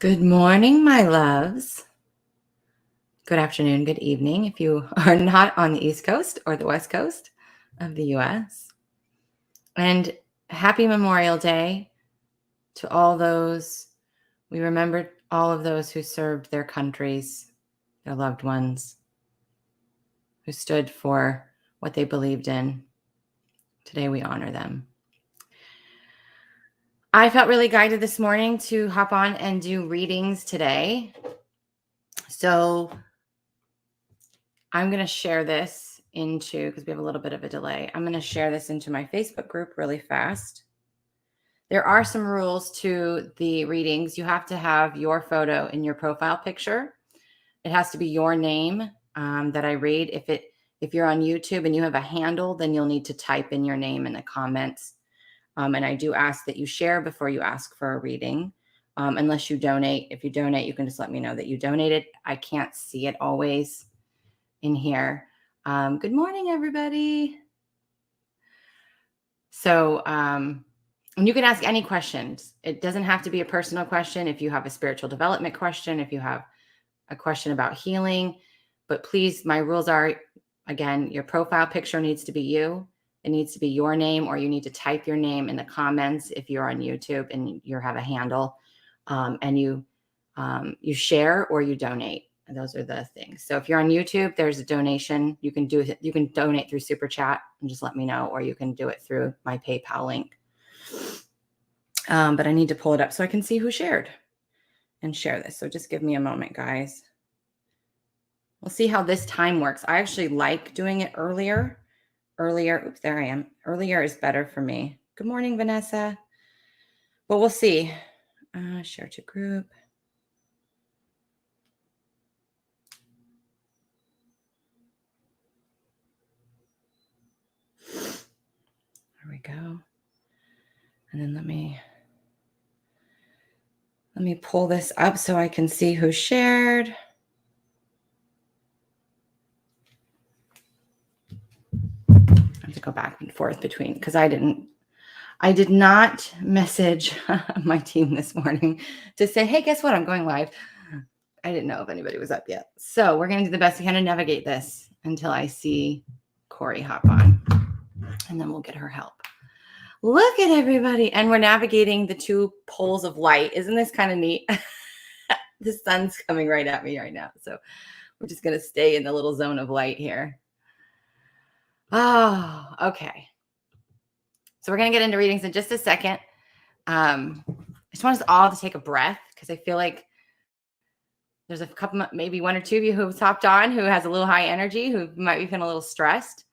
Good morning, my loves. Good afternoon, good evening if you are not on the East Coast or the West Coast of the US. And happy Memorial Day to all those. We remember all of those who served their countries, their loved ones, who stood for what they believed in. Today we honor them. I felt really guided this morning to hop on and do readings today. So I'm going to share this because we have a little bit of a delay. I'm going to share this into my Facebook group really fast. There are some rules to the readings. You have to have your photo in your profile picture. It has to be your name that I read. If you're on YouTube and you have a handle, then you'll need to type in your name in the comments. And I do ask that you share before you ask for a reading, unless you donate. If you donate, you can just let me know that you donated. I can't see it always in here. Good morning, everybody. So, and you can ask any questions. It doesn't have to be a personal question. If you have a spiritual development question, if you have a question about healing, but please, my rules are, again, your profile picture needs to be you. It needs to be your name, or you need to type your name in the comments if you're on YouTube and you have a handle, and you share or you donate. And those are the things. So if you're on YouTube, there's a donation. You can donate through Super Chat and just let me know, or you can do it through my PayPal link. But I need to pull it up so I can see who shared and share this. So just give me a moment, guys. We'll see how this time works. I actually like doing it earlier. Oops, there I am. Earlier is better for me. Good morning, Vanessa. But we'll see. Share to group. There we go. And then let me pull this up so I can see who shared. I have to go back and forth between, because I did not message my team this morning to say, hey, guess what? I'm going live. I didn't know if anybody was up yet. So we're going to do the best we can to navigate this until I see Corey hop on, and then we'll get her help. Look at everybody. And we're navigating the two poles of light. Isn't this kind of neat? The sun's coming right at me right now. So we're just going to stay in the little zone of light here. Oh, okay. So we're going to get into readings in just a second. I just want us all to take a breath, because I feel like there's a couple, maybe one or two of you who have hopped on who has a little high energy, who might be feeling a little stressed.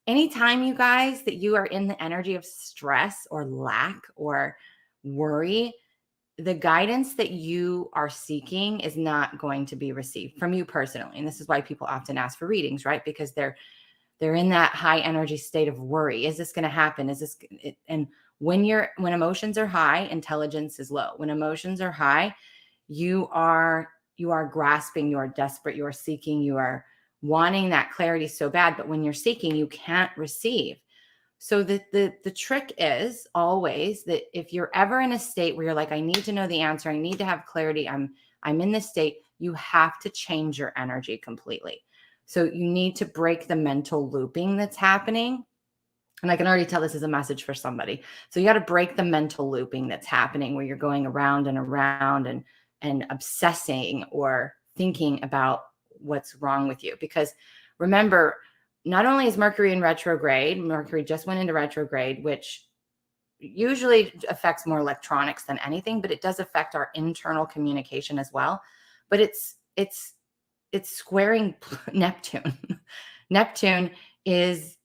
Anytime, you guys, that you are in the energy of stress or lack or worry, the guidance that you are seeking is not going to be received from you personally. And this is why people often ask for readings, right? Because they're in that high energy state of worry. Is this going to happen? And when emotions are high, intelligence is low. When emotions are high, you are grasping, you are desperate, you are seeking, you are wanting that clarity so bad. But when you're seeking, you can't receive. So the trick is always that if you're ever in a state where you're like, I need to know the answer, I need to have clarity, I'm in this state, you have to change your energy completely. So you need to break the mental looping that's happening. And I can already tell this is a message for somebody. So you got to break the mental looping that's happening, where you're going around and around and obsessing or thinking about what's wrong with you. Because remember, not only is Mercury in retrograde, Mercury just went into retrograde, which usually affects more electronics than anything, but it does affect our internal communication as well. But it's squaring Neptune. Neptune is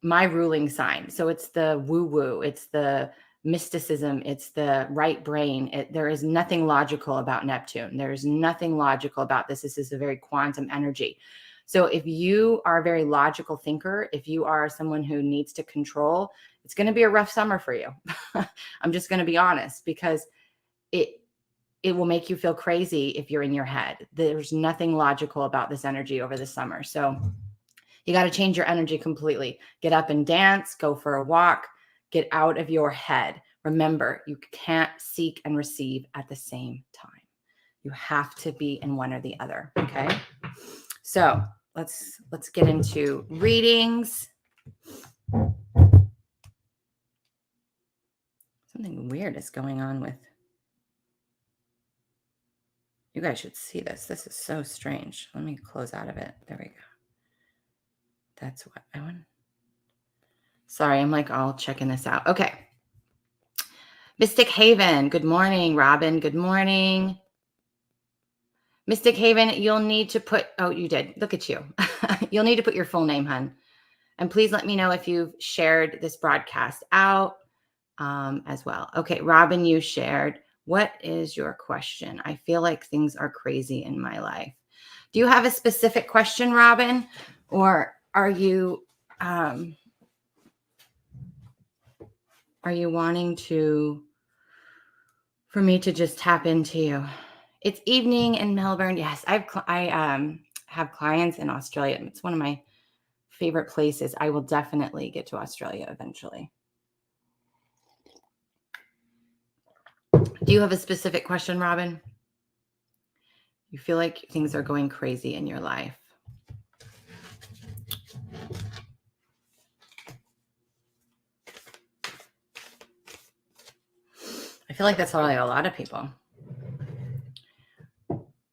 my ruling sign. So it's the woo-woo, it's the mysticism, it's the right brain. There is nothing logical about Neptune. There is nothing logical about this. This is a very quantum energy. So if you are a very logical thinker, if you are someone who needs to control, it's going to be a rough summer for you. I'm just going to be honest, because it will make you feel crazy if you're in your head. There's nothing logical about this energy over the summer. So you got to change your energy completely. Get up and dance, go for a walk, get out of your head. Remember, you can't seek and receive at the same time. You have to be in one or the other. Okay. So let's get into readings. Something weird is going on with, you guys should see this. This is so strange. Let me close out of it. There we go. That's what I want. Sorry, I'm like all checking this out. Okay. Mystic Haven. Good morning, Robin. Good morning. Mystic Haven, you'll need to put, oh, you did. Look at you. You'll need to put your full name, hun. And please let me know if you've shared this broadcast out as well. Okay, Robin, you shared. What is your question? I feel like things are crazy in my life. Do you have a specific question, Robin? Or are you wanting for me to just tap into you? It's evening in Melbourne. Yes, I have clients in Australia. It's one of my favorite places. I will definitely get to Australia eventually. Do you have a specific question, Robin? You feel like things are going crazy in your life. I feel like that's probably a lot of people.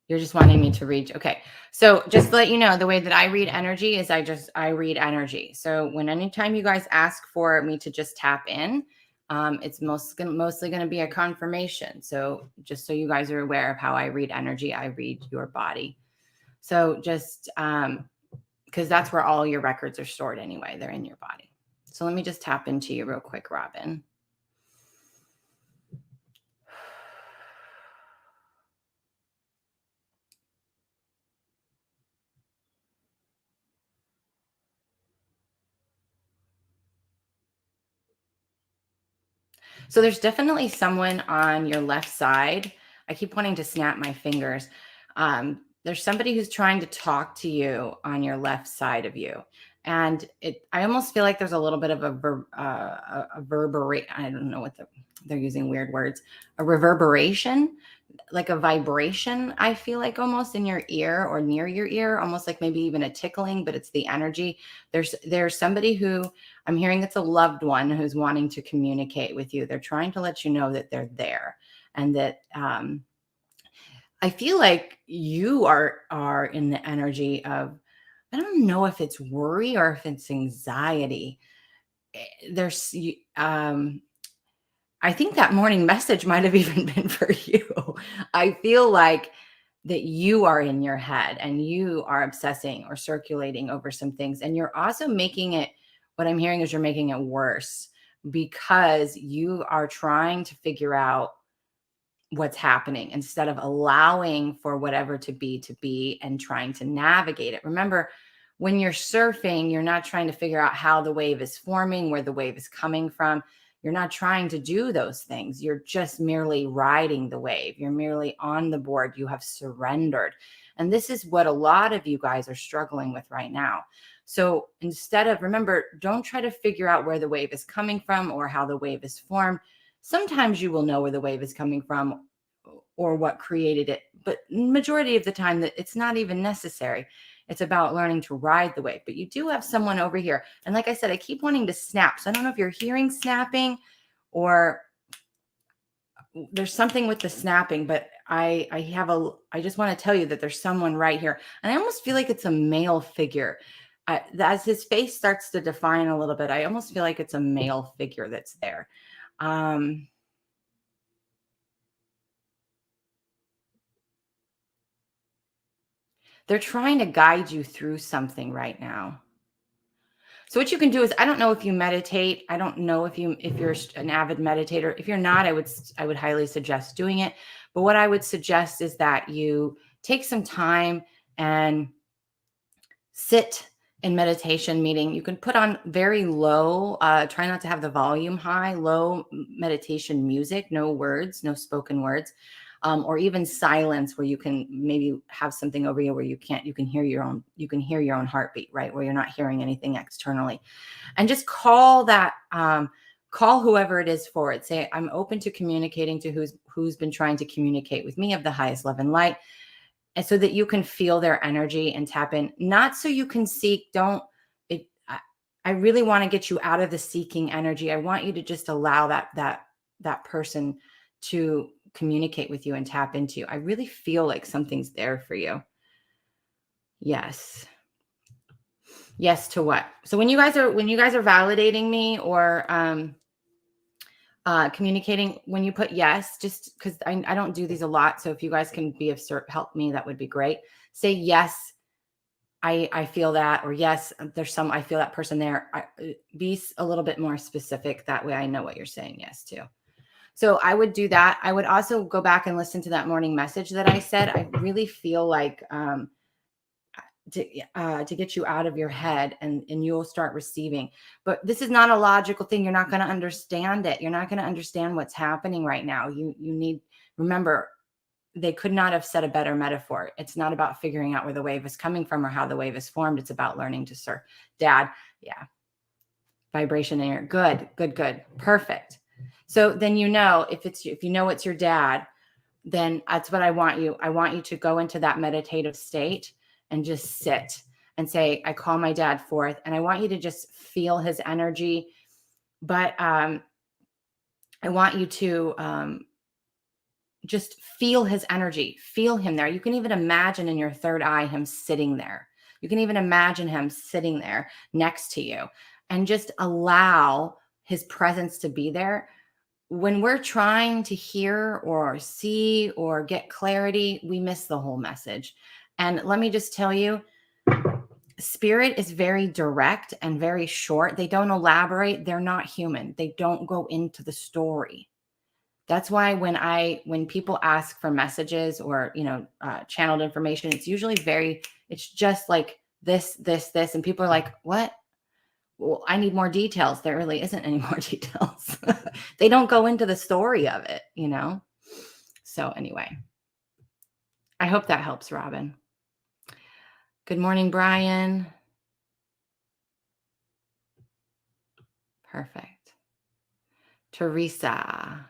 You're just wanting me to read. Okay. So just to let you know, the way that I read energy is I read energy. So anytime you guys ask for me to just tap in, it's mostly going to be a confirmation. So just so you guys are aware of how I read energy, I read your body. So just because that's where all your records are stored anyway. They're in your body. So let me just tap into you real quick, Robin. So there's definitely someone on your left side. I keep wanting to snap my fingers. There's somebody who's trying to talk to you on your left side of you. And I almost feel like there's a little bit of a reverberate. I don't know what they're using weird words. A reverberation, like a vibration, I feel like almost in your ear or near your ear, almost like maybe even a tickling, but it's the energy. There's somebody who I'm hearing it's a loved one who's wanting to communicate with you. They're trying to let you know that they're there and that I feel like you are in the energy of, I don't know if it's worry or if it's anxiety. There's I think that morning message might have even been for you. I feel like that you are in your head and you are obsessing or circulating over some things. And you're also making it, what I'm hearing is you're making it worse because you are trying to figure out what's happening instead of allowing for whatever to be and trying to navigate it. Remember, when you're surfing, you're not trying to figure out how the wave is forming, where the wave is coming from. You're not trying to do those things. You're just merely riding the wave. You're merely on the board. You have surrendered. And this is what a lot of you guys are struggling with right now. So instead of, remember, don't try to figure out where the wave is coming from or how the wave is formed. Sometimes you will know where the wave is coming from or what created it, but majority of the time that it's not even necessary. It's about learning to ride the wave. But you do have someone over here. And like I said, I keep wanting to snap. So I don't know if you're hearing snapping or there's something with the snapping, but I just want to tell you that there's someone right here. And I almost feel like it's a male figure. As his face starts to define a little bit, I almost feel like it's a male figure that's there. They're trying to guide you through something right now. So what you can do is, I don't know if you meditate. I don't know if you're an avid meditator. If you're not, I would highly suggest doing it. But what I would suggest is that you take some time and sit in meditation meeting. You can put on very low, try not to have the volume high, low meditation music, no words, no spoken words. Or even silence where you can maybe have something over you where you can hear your own heartbeat, right? Where you're not hearing anything externally, and just call call whoever it is forward. Say, I'm open to communicating to who's been trying to communicate with me of the highest love and light. And so that you can feel their energy and tap in, not so you can seek, I really want to get you out of the seeking energy. I want you to just allow that person to communicate with you and tap into you. I really feel like something's there for you. Yes. Yes to what? So when you guys are validating me or communicating, when you put yes, just because I don't do these a lot. So if you guys can be of help me, that would be great. Say yes, I feel that, or yes, I feel that person there. Be a little bit more specific. That way I know what you're saying yes to. So I would do that. I would also go back and listen to that morning message that I said. I really feel like to get you out of your head and you'll start receiving. But this is not a logical thing. You're not going to understand it. You're not going to understand what's happening right now. You need, remember, they could not have said a better metaphor. It's not about figuring out where the wave is coming from or how the wave is formed. It's about learning to surf. Dad, yeah. Vibration in your, good. Perfect. So then if you know it's your dad, then that's what I want you. I want you to go into that meditative state and just sit and say, I call my dad forth. And I want you to just feel his energy. But I want you to just feel his energy, feel him there. You can even imagine in your third eye him sitting there. You can even imagine him sitting there next to you and just allow his presence to be there. When we're trying to hear or see or get clarity, we miss the whole message. And let me just tell you, spirit is very direct and very short. They don't elaborate. They're not human. They don't go into the story. That's why when people ask for messages or, channeled information, it's usually it's just like this, and people are like, what? Well, I need more details. There really isn't any more details. They don't go into the story of it, So anyway, I hope that helps, Robin. Good morning, Brian. Perfect. Teresa,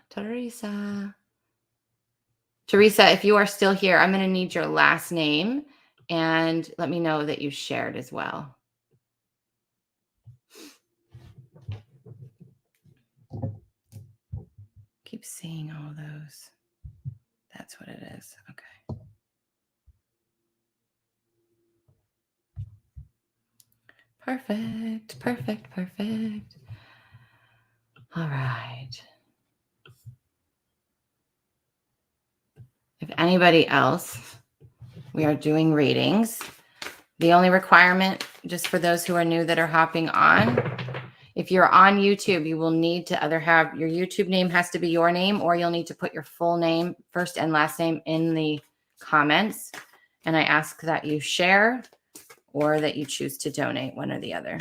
if you are still here, I'm going to need your last name and let me know that you shared as well. Keep seeing all those. That's what it is. Okay. Perfect. All right. If anybody else, we are doing readings. The only requirement, just for those who are new that are hopping on, if you're on YouTube, you will need to either have your YouTube name has to be your name, or you'll need to put your full name, first and last name, in the comments. And I ask that you share or that you choose to donate, one or the other.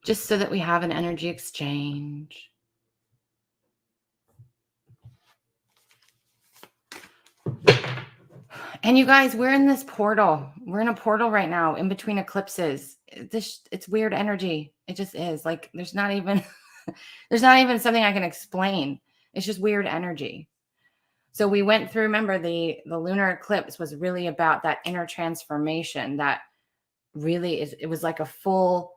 Just so that we have an energy exchange. And you guys, we're in this portal. We're in a portal right now in between eclipses. It's weird energy. It just is. Like there's not even something I can explain. It's just weird energy. So we went through, remember the lunar eclipse was really about that inner transformation that really it was like a full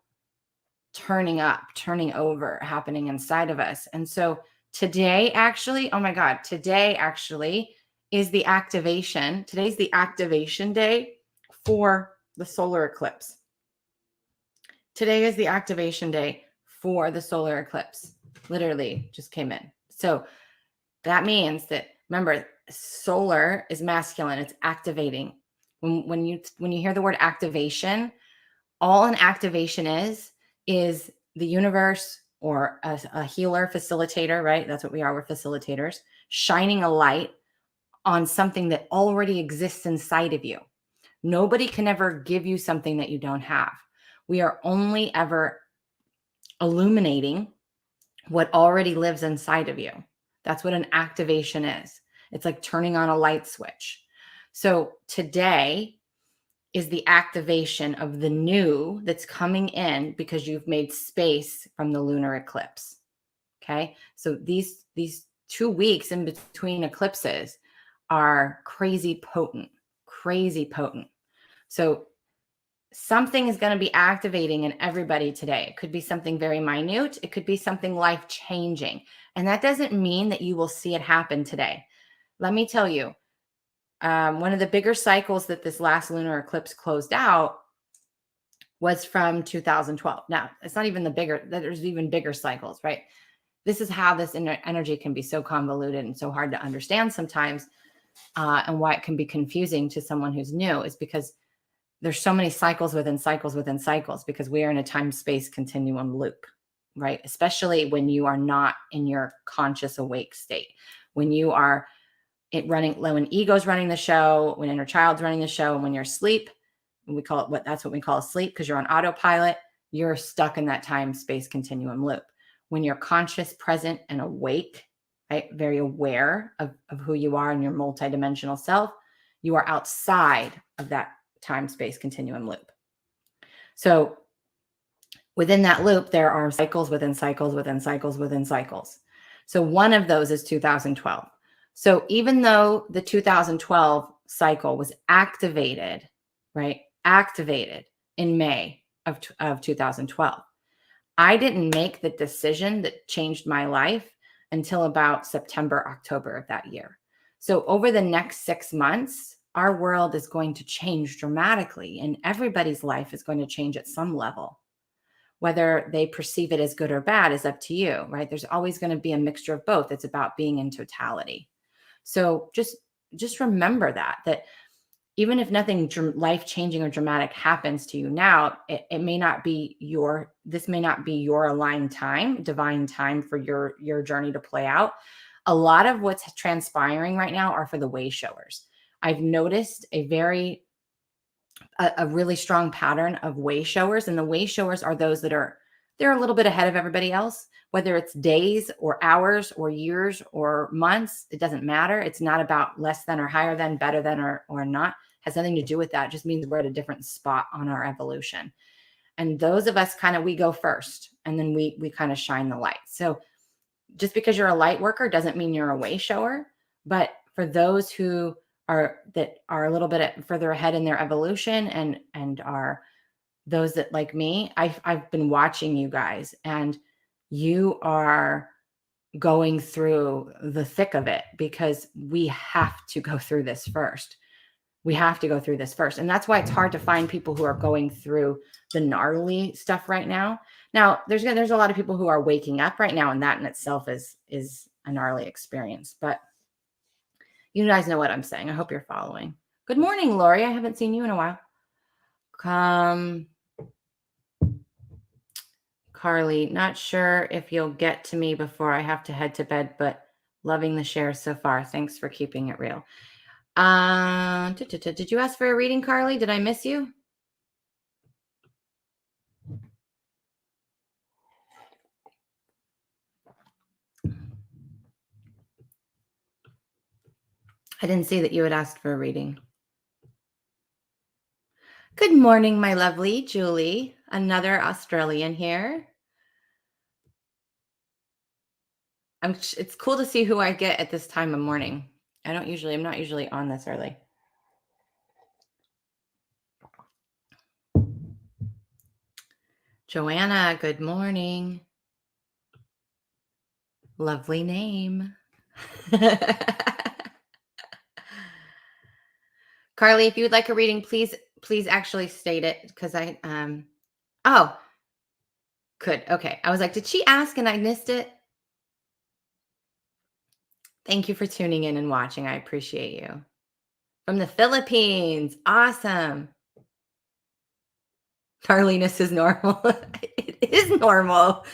turning up, turning over happening inside of us. And so today actually, oh my God, today actually is the activation. Today's the activation day for the solar eclipse. Today is the activation day for the solar eclipse. Literally just came in. So that means that, remember, solar is masculine. It's activating. When you hear the word activation, all an activation is the universe or a healer, facilitator, right? That's what we are. We're facilitators, shining a light on something that already exists inside of you. Nobody can ever give you something that you don't have. We are only ever illuminating what already lives inside of you. That's what an activation is. It's like turning on a light switch. So today, is the activation of the new that's coming in because you've made space from the lunar eclipse. Okay. So these 2 weeks in between eclipses are crazy potent. So something is going to be activating in everybody today. It could be something very minute. It could be something life-changing. And that doesn't mean that you will see it happen today. Let me tell you, one of the bigger cycles that this last lunar eclipse closed out was from 2012. Now, it's not even there's even bigger cycles, right? This is how this energy can be so convoluted and so hard to understand sometimes, and why it can be confusing to someone who's new is because there's so many cycles within cycles within cycles, because we are in a time-space continuum loop, right? Especially when you are not in your conscious awake state. When you are when ego's running the show, when inner child's running the show, and when you're asleep, and that's what we call asleep, because you're on autopilot, you're stuck in that time-space continuum loop. When you're conscious, present, and awake, right, very aware of who you are and your multidimensional self, you are outside of that time-space continuum loop. So within that loop, there are cycles within cycles within cycles within cycles. So one of those is 2012. So even though the 2012 cycle was activated, right, activated in May of 2012, I didn't make the decision that changed my life until about September, October of that year. So over the next 6 months, our world is going to change dramatically, and everybody's life is going to change at some level. Whether they perceive it as good or bad is up to you, right? There's always going to be a mixture of both. It's about being in totality. So just remember that even if nothing life-changing or dramatic happens to you now, this may not be your aligned time, divine time for your journey to play out. A lot of what's transpiring right now are for the way showers. I've noticed a really strong pattern of way showers, and the way showers are those they're a little bit ahead of everybody else, whether it's days or hours or years or months. It doesn't matter. It's not about less than or higher than, better than or not. It has nothing to do with that. It just means we're at a different spot on our evolution. And those of us we go first, and then we kind of shine the light. So just because you're a light worker doesn't mean you're a way shower. But for those who are a little bit further ahead in their evolution and are those that, like me, I've been watching you guys, and you are going through the thick of it, because we have to go through this first. And that's why it's hard to find people who are going through the gnarly stuff right now. Now, there's a lot of people who are waking up right now, and that in itself is a gnarly experience. But you guys know what I'm saying. I hope you're following. Good morning, Lori. I haven't seen you in a while. Carly, not sure if you'll get to me before I have to head to bed, but loving the share so far. Thanks for keeping it real. Did you ask for a reading, Carly? Did I miss you? I didn't see that you had asked for a reading. Good morning, my lovely Julie. Another Australian here. It's cool to see who I get at this time of morning. I'm not usually on this early. Johanna, good morning. Lovely name. Carly, if you would like a reading, please actually state it, because oh, good. Okay. I was like, did she ask and I missed it? Thank you for tuning in and watching. I appreciate you. From the Philippines. Awesome. Carliness is normal. It is normal.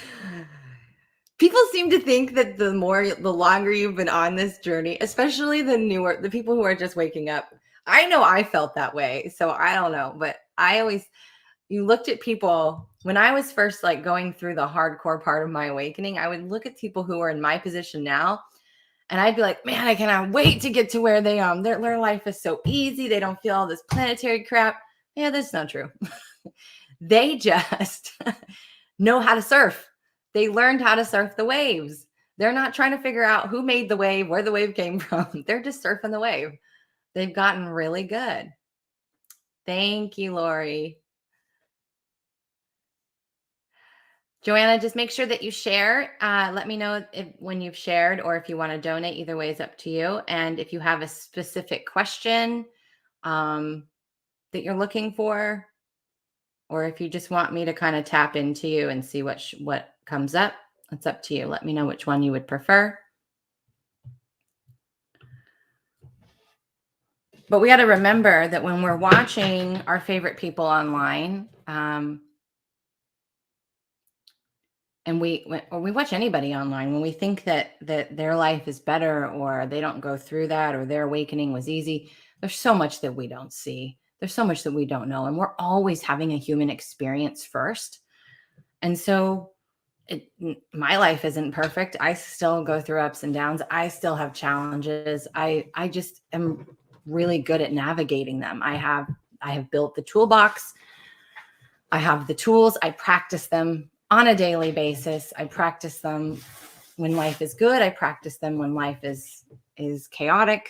People seem to think that the longer you've been on this journey, especially the people who are just waking up. I know I felt that way. So I don't know, but you looked at people when I was first going through the hardcore part of my awakening. I would look at people who are in my position now, and I'd be like, man, I cannot wait to get to where they are. Their life is so easy. They don't feel all this planetary crap. Yeah, that's not true. They just know how to surf. They learned how to surf the waves. They're not trying to figure out who made the wave, where the wave came from. They're just surfing the wave. They've gotten really good. Thank you, Lori. Joanna, just make sure that you share. Let me know when you've shared, or if you want to donate. Either way is up to you. And if you have a specific question that you're looking for, or if you just want me to kind of tap into you and see what comes up, it's up to you. Let me know which one you would prefer. But we got to remember that when we're watching our favorite people online, and we watch anybody online, when we think that their life is better, or they don't go through that, or their awakening was easy, there's so much that we don't see. There's so much that we don't know. And we're always having a human experience first. And so my life isn't perfect. I still go through ups and downs. I still have challenges. I just am really good at navigating them. I have built the toolbox. I have the tools. I practice them on a daily basis. I practice them when life is good. I practice them when life is chaotic.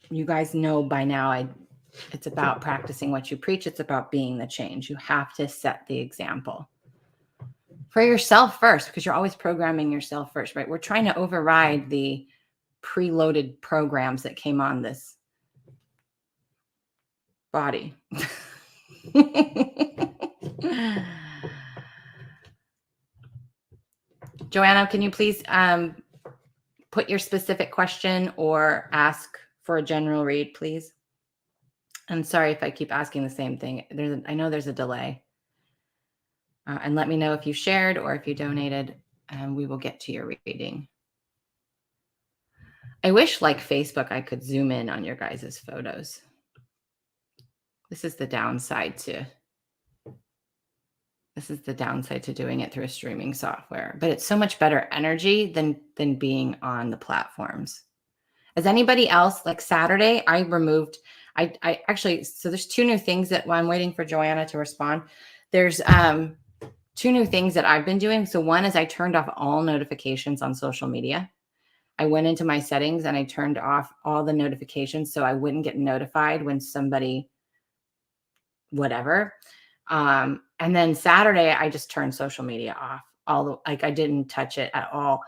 You guys know by now, it's about practicing what you preach. It's about being the change. You have to set the example for yourself first, because you're always programming yourself first, right? We're trying to override the preloaded programs that came on this body. Joanna, can you please put your specific question or ask for a general read, please? I'm sorry if I keep asking the same thing. I know there's a delay. And let me know if you shared or if you donated, and we will get to your reading. I wish, like Facebook, I could zoom in on your guys' photos. This is the downside to doing it through a streaming software, but it's so much better energy than being on the platforms. As anybody else, like Saturday, I actually, so there's two new things that while I'm waiting for Joanna to respond, there's two new things that I've been doing. So one is I turned off all notifications on social media. I went into my settings and I turned off all the notifications so I wouldn't get notified when somebody, whatever. And then Saturday, I just turned social media off. I didn't touch it at all.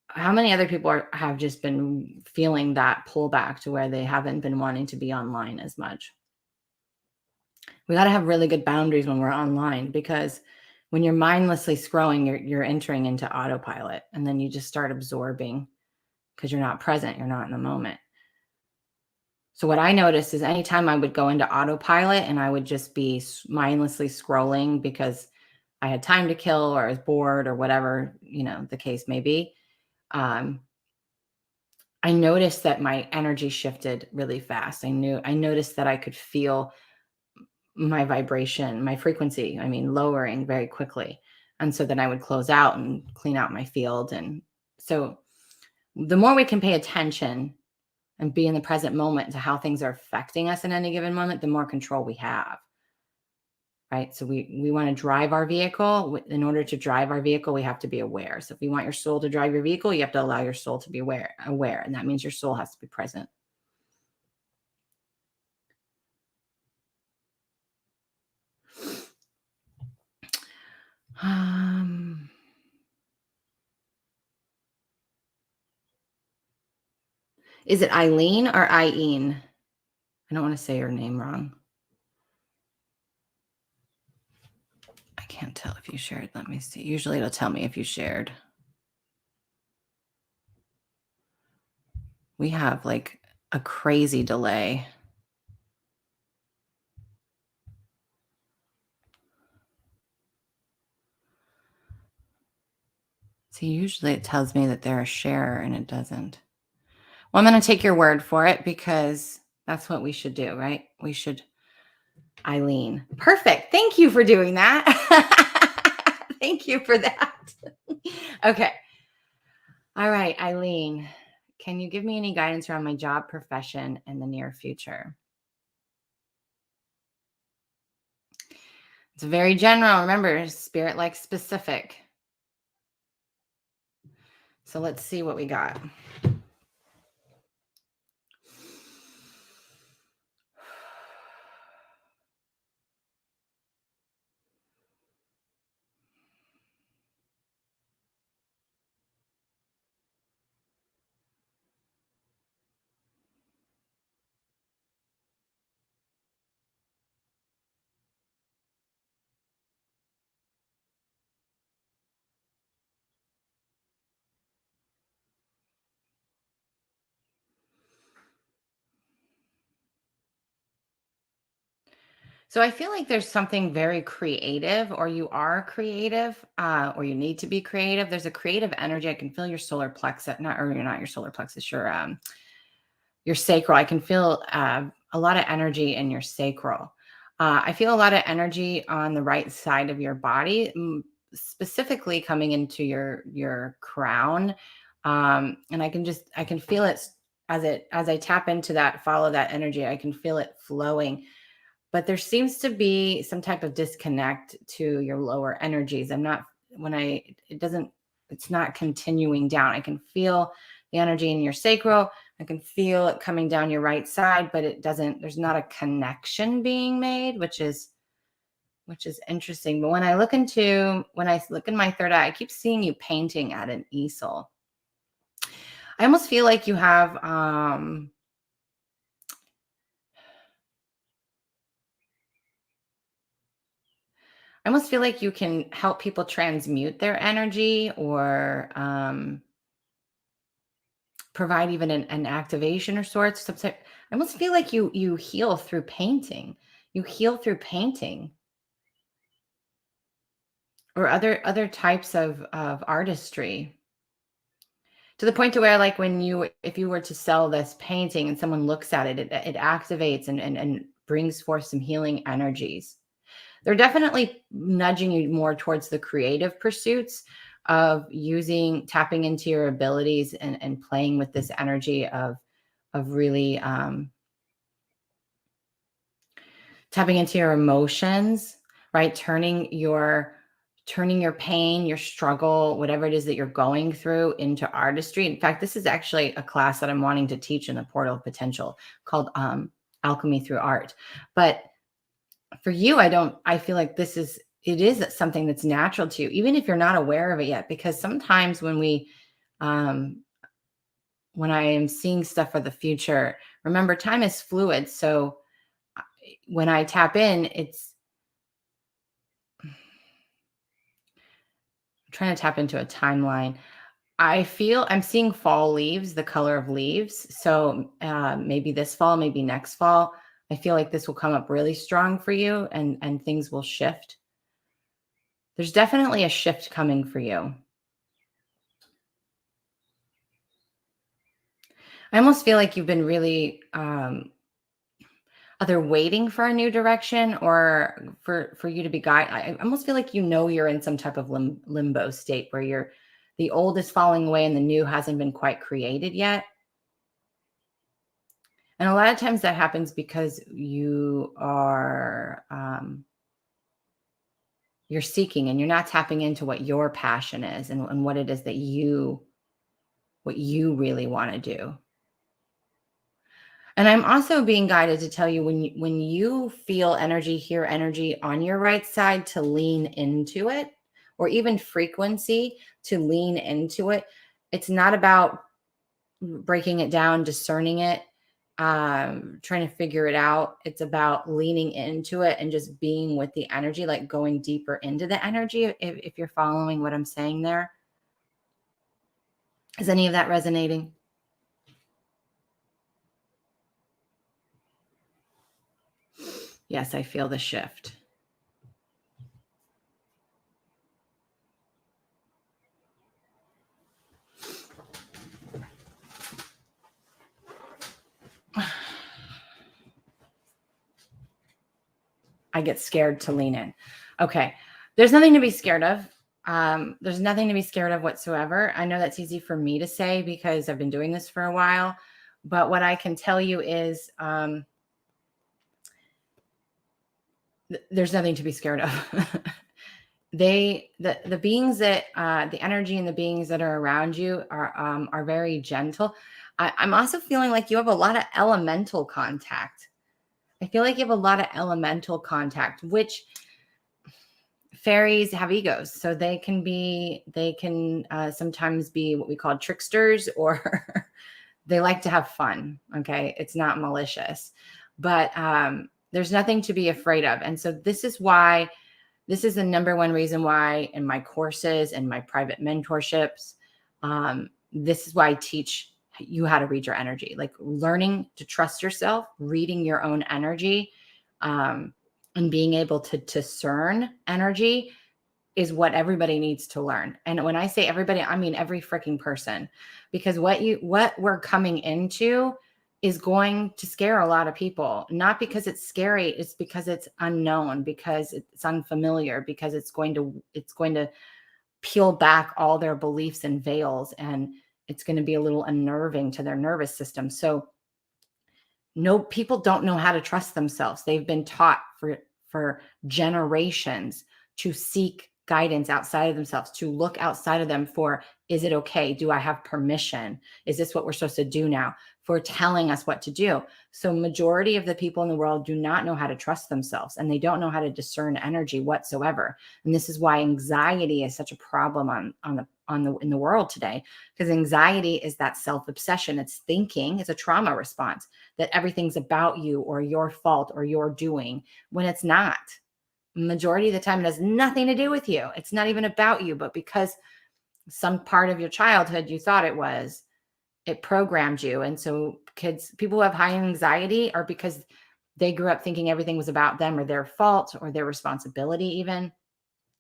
How many other people have just been feeling that pullback to where they haven't been wanting to be online as much? We got to have really good boundaries when we're online, because when you're mindlessly scrolling, you're entering into autopilot, and then you just start absorbing because you're not present. You're not in the moment. So what I noticed is anytime I would go into autopilot and I would just be mindlessly scrolling because I had time to kill, or I was bored, or whatever, the case may be, I noticed that my energy shifted really fast. I noticed that I could feel my vibration, my frequency, lowering very quickly. And so then I would close out and clean out my field. And so the more we can pay attention and be in the present moment to how things are affecting us in any given moment, the more control we have. Right? So we want to drive our vehicle. In order to drive our vehicle, we have to be aware. So if you want your soul to drive your vehicle, you have to allow your soul to be aware. And that means your soul has to be present. Is it Eileen or Eileen? I don't want to say your name wrong. I can't tell if you shared. Let me see. Usually it'll tell me if you shared. We have like a crazy delay. See, usually it tells me that they're a sharer and it doesn't. Well, I'm going to take your word for it, because that's what we should do, right? We should. Eileen. Perfect. Thank you for doing that. Thank you for that. Okay. All right, Eileen. Can you give me any guidance around my job, profession, and the near future? It's very general. Remember, spirit likes specific. So let's see what we got. So I feel like there's something very creative, or you are creative, or you need to be creative. There's a creative energy. I can feel your solar plexus, not, or you're not your solar plexus, your sacral. I can feel a lot of energy in your sacral. I feel a lot of energy on the right side of your body, specifically coming into your crown. And I can feel it as I tap into that, follow that energy. I can feel it flowing. But there seems to be some type of disconnect to your lower energies. It's not continuing down. I can feel the energy in your sacral. I can feel it coming down your right side, but there's not a connection being made, which is interesting. But when I look in my third eye, I keep seeing you painting at an easel. I almost feel like you have, I almost feel like you can help people transmute their energy, or provide even an activation or sorts. I almost feel like you heal through painting. You heal through painting, or other types of artistry, to the point to where, like, if you were to sell this painting and someone looks at it, it activates and brings forth some healing energies. They're definitely nudging you more towards the creative pursuits of tapping into your abilities and playing with this energy of really tapping into your emotions, right? Turning your pain, your struggle, whatever it is that you're going through, into artistry. In fact, this is actually a class that I'm wanting to teach in the Portal of Potential, called Alchemy Through Art. But for you, I feel like it is something that's natural to you, even if you're not aware of it yet, because sometimes when I am seeing stuff for the future, remember, time is fluid. So when I tap in, I'm trying to tap into a timeline. I'm seeing fall leaves, the color of leaves. So maybe this fall, maybe next fall, I feel like this will come up really strong for you, and things will shift. There's definitely a shift coming for you. I almost feel like you've been really either waiting for a new direction, or for you to be guided. I almost feel like you're in some type of limbo state, where the old is falling away and the new hasn't been quite created yet. And a lot of times that happens because you are you're seeking, and you're not tapping into what your passion is, and what it is that what you really want to do. And I'm also being guided to tell you, when you feel energy, hear energy on your right side, to lean into it, or even frequency, to lean into it. It's not about breaking it down, discerning it, trying to figure it out. It's about leaning into it and just being with the energy, like going deeper into the energy. If you're following what I'm saying there, is any of that resonating? Yes, I feel the shift. I get scared to lean in. Okay. There's nothing to be scared of. There's nothing to be scared of whatsoever. I know that's easy for me to say because I've been doing this for a while. But what I can tell you is, there's nothing to be scared of. The beings that the energy and the beings that are around you are very gentle. I'm also feeling like you have a lot of elemental contact. I feel like you have a lot of elemental contact, which fairies have egos, so they can sometimes be what we call tricksters, or they like to have fun. Okay, it's not malicious, but there's nothing to be afraid of. And so this is the number one reason why in my courses and my private mentorships, this is why I teach you how to read your energy, like learning to trust yourself, reading your own energy, and being able to discern energy is what everybody needs to learn. And when I say everybody, I mean every freaking person, because what we're coming into is going to scare a lot of people, not because it's scary, it's because it's unknown, because it's unfamiliar, because it's going to peel back all their beliefs and veils, and it's going to be a little unnerving to their nervous system. So no, people don't know how to trust themselves. They've been taught for generations to seek guidance outside of themselves, to look outside of them for, is it okay? Do I have permission? Is this what we're supposed to do now? For telling us what to do. So majority of the people in the world do not know how to trust themselves, and they don't know how to discern energy whatsoever. And this is why anxiety is such a problem in the world today, because anxiety is that self-obsession. It's thinking, it's a trauma response that everything's about you or your fault or your doing, when it's not. Majority of the time, it has nothing to do with you. It's not even about you, but because some part of your childhood you thought it was, it programmed you. And so people who have high anxiety are because they grew up thinking everything was about them or their fault or their responsibility even.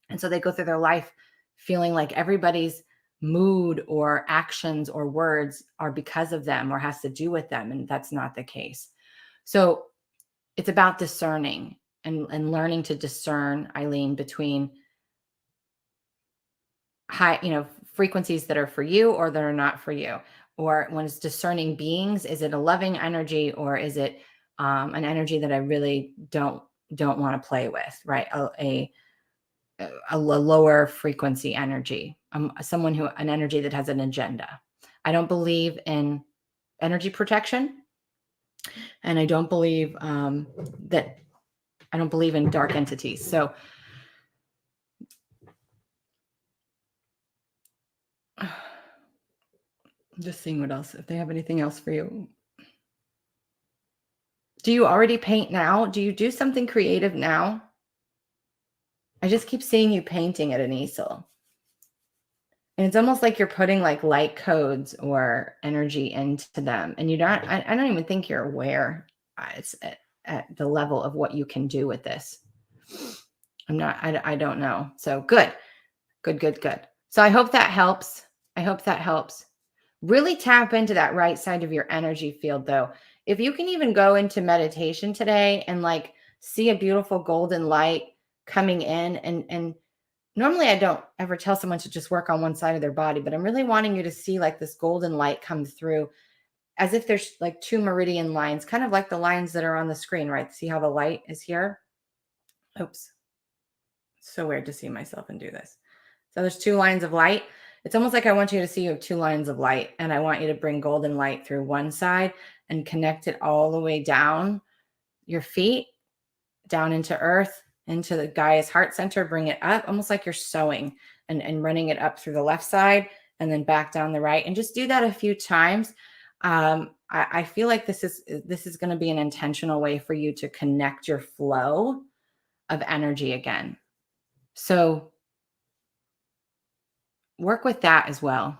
And so they go through their life feeling like everybody's mood or actions or words are because of them or has to do with them. And that's not the case. So it's about discerning and learning to discern, Eileen, between high, frequencies that are for you or that are not for you. Or when it's discerning beings, is it a loving energy or is it an energy that I really don't want to play with, right? A lower frequency energy, an energy that has an agenda. I don't believe in energy protection, and I don't believe I don't believe in dark entities. So just seeing what else, if they have anything else for you. Do you already paint now? Do you do something creative now? I just keep seeing you painting at an easel. And it's almost like you're putting like light codes or energy into them. And I don't even think you're aware it's at the level of what you can do with this. I don't know. So good. So I hope that helps. Really tap into that right side of your energy field though. If you can even go into meditation today and like see a beautiful golden light coming in, and normally I don't ever tell someone to just work on one side of their body, but I'm really wanting you to see like this golden light come through as if there's like two meridian lines, kind of like the lines that are on the screen, right? See how the light is here? Oops. It's so weird to see myself and do this. So there's two lines of light. It's almost like I want you to see you have two lines of light, and I want you to bring golden light through one side and connect it all the way down your feet, down into earth, into the Gaia's heart center, bring it up, almost like you're sewing and running it up through the left side and then back down the right. And just do that a few times. I feel like this is going to be an intentional way for you to connect your flow of energy again. So work with that as well.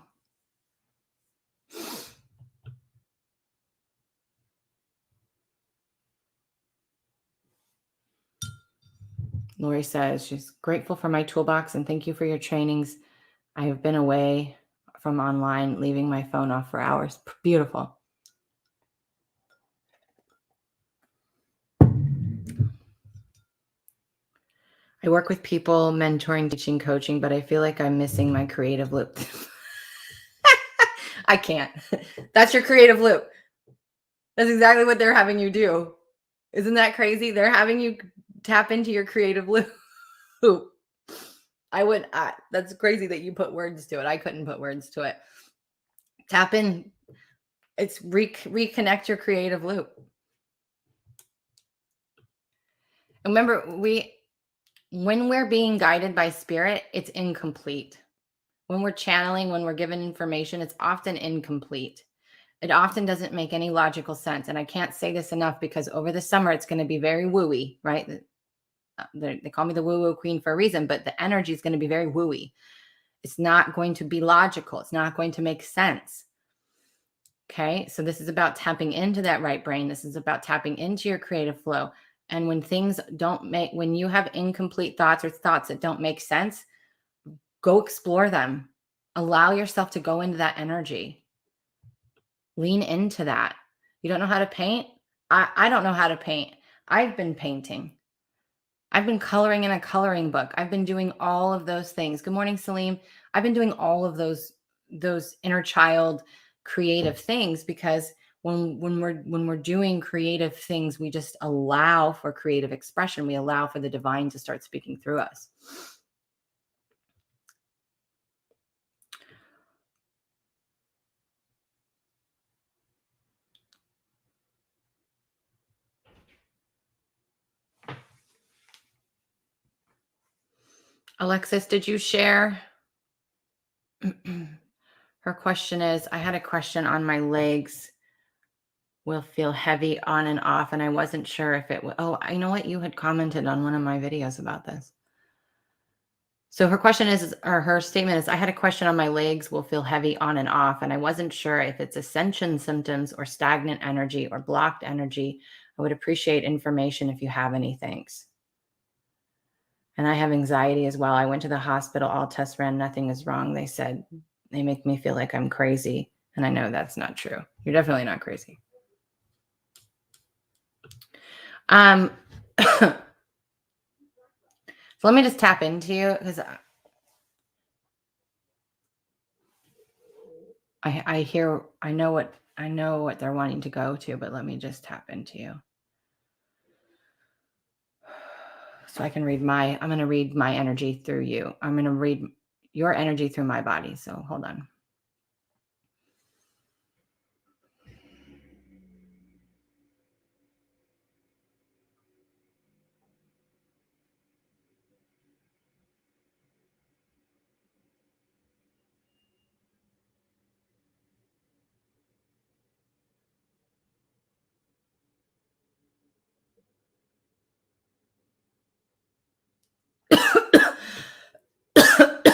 Lori says she's grateful for my toolbox and thank you for your trainings. I have been away from online, leaving my phone off for hours. Beautiful. I work with people, mentoring, teaching, coaching, but I feel like I'm missing my creative loop. I can't. That's your creative loop. That's exactly what they're having you do. Isn't that crazy? They're having you tap into your creative loop. That's crazy that you put words to it. I couldn't put words to it. Tap in. It's reconnect your creative loop. And remember, when we're being guided by spirit, it's incomplete. When we're channeling, when we're given information, it's often incomplete. It often doesn't make any logical sense. And I can't say this enough because over the summer, it's going to be very wooey, right? They call me the woo-woo queen for a reason, but the energy is going to be very wooey. It's not going to be logical. It's not going to make sense. Okay. So this is about tapping into that right brain. This is about tapping into your creative flow. And when things when you have incomplete thoughts or thoughts that don't make sense, go explore them. Allow yourself to go into that energy. Lean into that. You don't know how to paint? I don't know how to paint. I've been painting. I've been coloring in a coloring book. I've been doing all of those things. Good morning, Salim. I've been doing all of those inner child creative things because when we're doing creative things, we just allow for creative expression. We allow for the divine to start speaking through us. Alexis, did you share? Her question is, I had a question on my legs will feel heavy on and off, and I wasn't sure if it would. Oh, I know what you had commented on one of my videos about this. So her question is, or her statement is, I had a question on my legs will feel heavy on and off, and I wasn't sure if it's Ascension symptoms or stagnant energy or blocked energy. I would appreciate information if you have any. Thanks. And I have anxiety as well. I went to the hospital, all tests ran, nothing is wrong. They said they make me feel like I'm crazy. And I know that's not true. You're definitely not crazy. So let me just tap into you because I know what they're wanting to go to, but let me just tap into you. So I can I'm going to read my energy through you. I'm going to read your energy through my body. So hold on.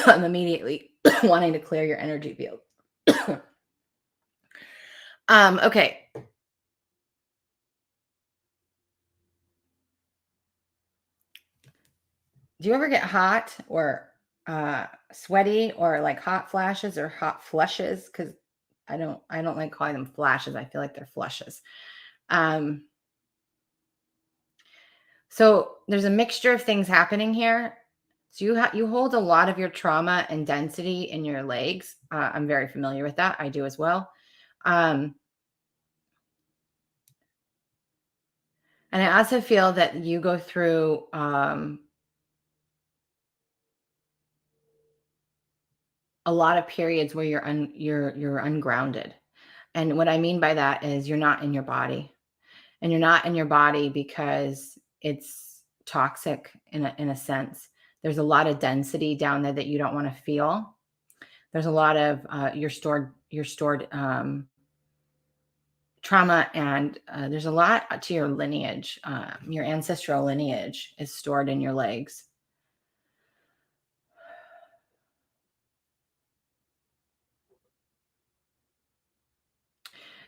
I'm immediately wanting to clear your energy field. Okay. Do you ever get hot or sweaty or like hot flashes or hot flushes? Because I don't like calling them flashes. I feel like they're flushes. So there's a mixture of things happening here. So you hold a lot of your trauma and density in your legs. I'm very familiar with that. I do as well. And I also feel that you go through a lot of periods where you're ungrounded. And what I mean by that is you're not in your body. And you're not in your body because it's toxic in a sense. There's a lot of density down there that you don't want to feel. There's a lot of your stored trauma, and there's a lot to your lineage. Your ancestral lineage is stored in your legs.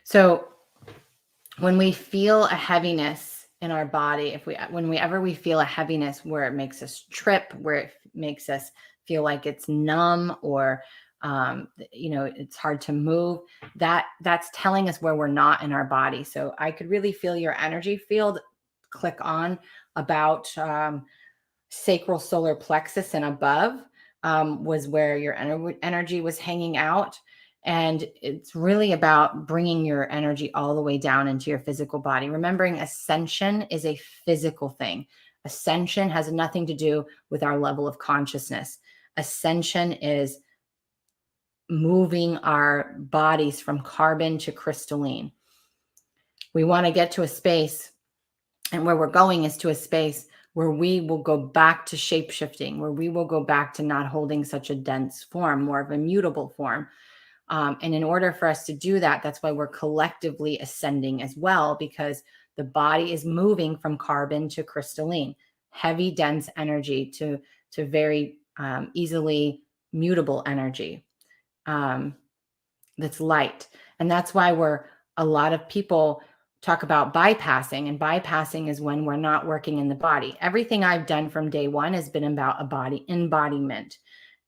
So when we feel a heaviness in our body, whenever we feel a heaviness where it makes us trip, where it makes us feel like it's numb or it's hard to move, that's telling us where we're not in our body. So I could really feel your energy field click on about sacral solar plexus and above was where your energy was hanging out. And it's really about bringing your energy all the way down into your physical body. Remembering ascension is a physical thing. Ascension has nothing to do with our level of consciousness. Ascension is moving our bodies from carbon to crystalline. We want to get to a space, and where we're going is to a space where we will go back to shape shifting, where we will go back to not holding such a dense form, more of a mutable form. And in order for us to do that, that's why we're collectively ascending as well, because the body is moving from carbon to crystalline, heavy, dense energy to very easily mutable energy that's light. And that's why a lot of people talk about bypassing, and bypassing is when we're not working in the body. Everything I've done from day one has been about a body embodiment.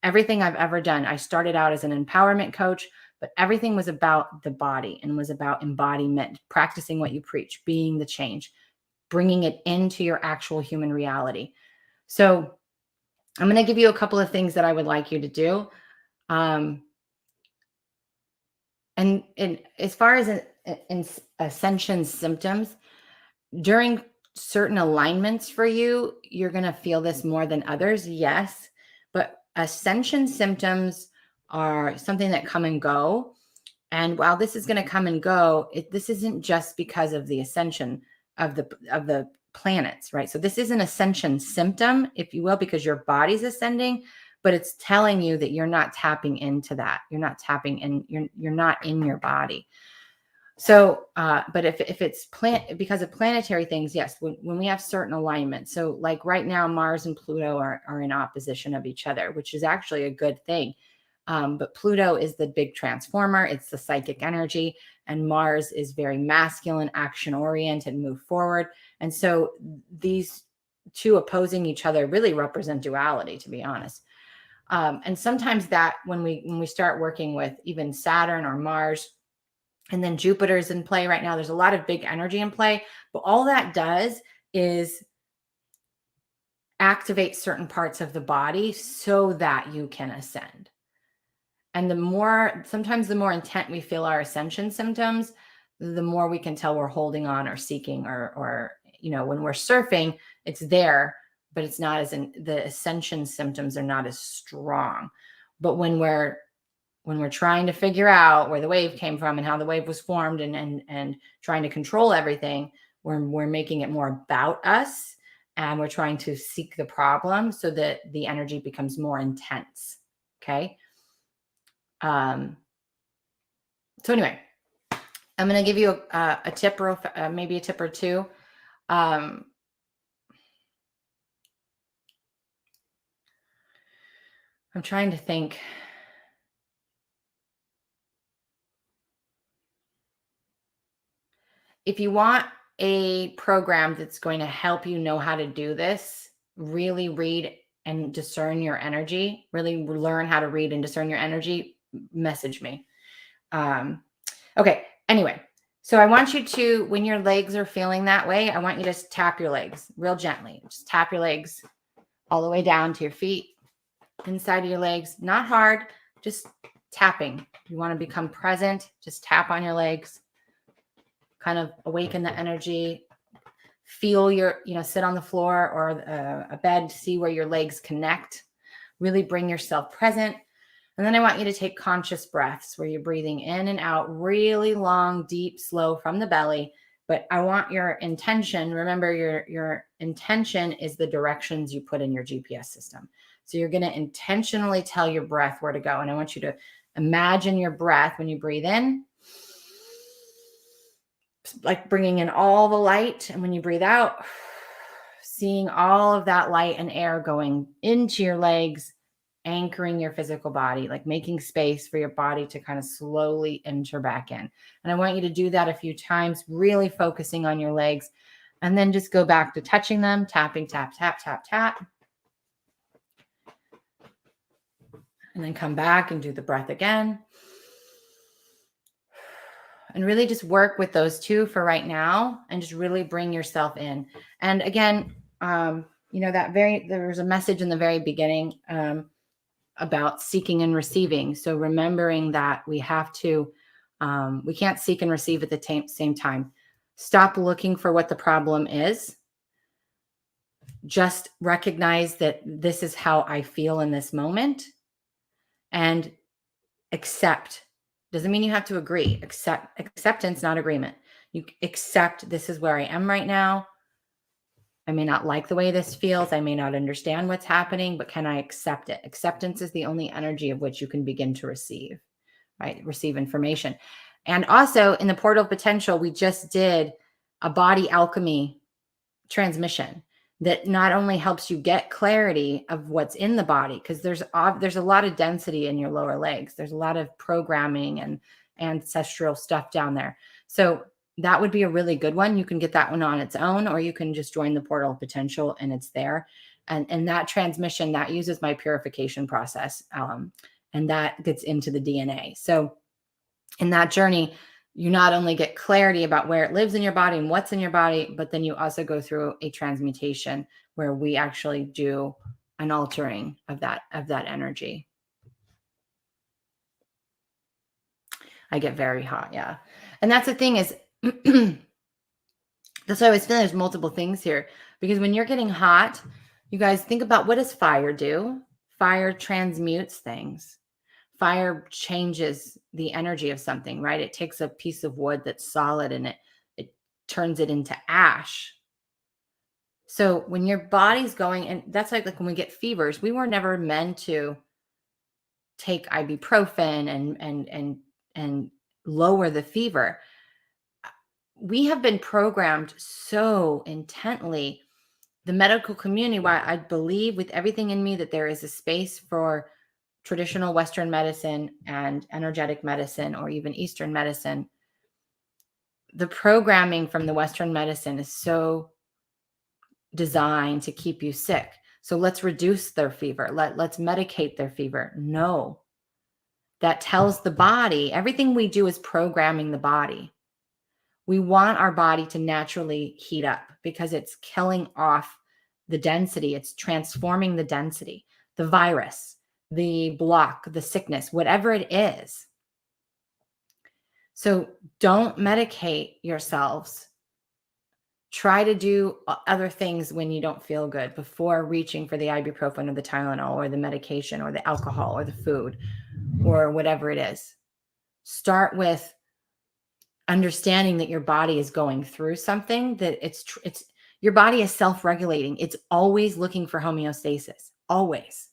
Everything I've ever done, I started out as an empowerment coach, but everything was about the body and was about embodiment, practicing what you preach, being the change, bringing it into your actual human reality. So I'm going to give you a couple of things that I would like you to do. And as far as in Ascension Symptoms, during certain alignments for you, you're going to feel this more than others. Yes. But Ascension Symptoms are something that come and go. And while this is going to come and go, this isn't just because of the ascension of the planets, right? So this is an ascension symptom, if you will, because your body's ascending, but it's telling you that you're not tapping into that. You're not tapping in. You're not in your body. So, but if it's because of planetary things, yes, when we have certain alignments. So like right now, Mars and Pluto are in opposition of each other, which is actually a good thing. But Pluto is the big transformer. It's the psychic energy. And Mars is very masculine, action oriented, move forward. And so these two opposing each other really represent duality, to be honest. And sometimes that when we start working with even Saturn or Mars, and then Jupiter's in play right now, there's a lot of big energy in play, but all that does is activate certain parts of the body so that you can ascend. And sometimes the more intent we feel our ascension symptoms, the more we can tell we're holding on or seeking or when we're surfing, it's there, but it's not the ascension symptoms are not as strong. But when we're trying to figure out where the wave came from and how the wave was formed and trying to control everything, we're making it more about us, and we're trying to seek the problem so that the energy becomes more intense. Okay. So anyway, I'm going to give you a tip, or maybe a tip or two. I'm trying to think. If you want a program that's going to help you know how to do this, really read and discern your energy, really learn how to read and discern your energy, message me. Okay. Anyway, so I want you to, when your legs are feeling that way, I want you to tap your legs real gently. Just tap your legs all the way down to your feet, inside of your legs, not hard, just tapping. You want to become present, just tap on your legs, kind of awaken the energy, feel sit on the floor or a bed, see where your legs connect, really bring yourself present. And then I want you to take conscious breaths where you're breathing in and out, really long, deep, slow from the belly. But I want your intention, remember your intention is the directions you put in your GPS system. So you're going to intentionally tell your breath where to go. And I want you to imagine your breath when you breathe in, like bringing in all the light. And when you breathe out, seeing all of that light and air going into your legs, anchoring your physical body, like making space for your body to kind of slowly enter back in. And I want you to do that a few times, really focusing on your legs, and then just go back to touching them, tapping, tap, tap, tap, tap. And then come back and do the breath again. And really just work with those two for right now and just really bring yourself in. And again, there was a message in the very beginning about seeking and receiving. So remembering that we have to, we can't seek and receive at the same time. Stop looking for what the problem is just recognize that this is how I feel in this moment and accept. Doesn't mean you have to agree. Acceptance, not agreement. You accept this is where I am right now. I may not like the way this feels. I may not understand what's happening, but can I accept it? Acceptance is the only energy of which you can begin to receive, right? Receive information. And also in the Portal of Potential, we just did a body alchemy transmission that not only helps you get clarity of what's in the body, because there's a lot of density in your lower legs. There's a lot of programming and ancestral stuff down there. So that would be a really good one. You can get that one on its own, or you can just join the Portal of Potential and it's there. And that transmission, that uses my purification process. And that gets into the DNA. So in that journey, you not only get clarity about where it lives in your body and what's in your body, but then you also go through a transmutation where we actually do an altering of that energy. I get very hot. Yeah. And that's the thing is, that's why I always feel there's multiple things here, because when you're getting hot, you guys think about, what does fire do? Fire transmutes things. Fire changes the energy of something, right? It takes a piece of wood that's solid and it turns it into ash. So when your body's going, and that's like when we get fevers, we were never meant to take ibuprofen and lower the fever. We have been programmed so intently, the medical community, why I believe with everything in me that there is a space for traditional Western medicine and energetic medicine, or even Eastern medicine. The programming from the Western medicine is so designed to keep you sick. So let's reduce their fever. Let's medicate their fever. No, that tells the body, everything we do is programming the body. We want our body to naturally heat up because it's killing off the density. It's transforming the density, the virus, the block, the sickness, whatever it is. So don't medicate yourselves. Try to do other things when you don't feel good before reaching for the ibuprofen or the Tylenol or the medication or the alcohol or the food or whatever it is. Start with understanding that your body is going through something, that it's your body is self-regulating. It's always looking for homeostasis. Always.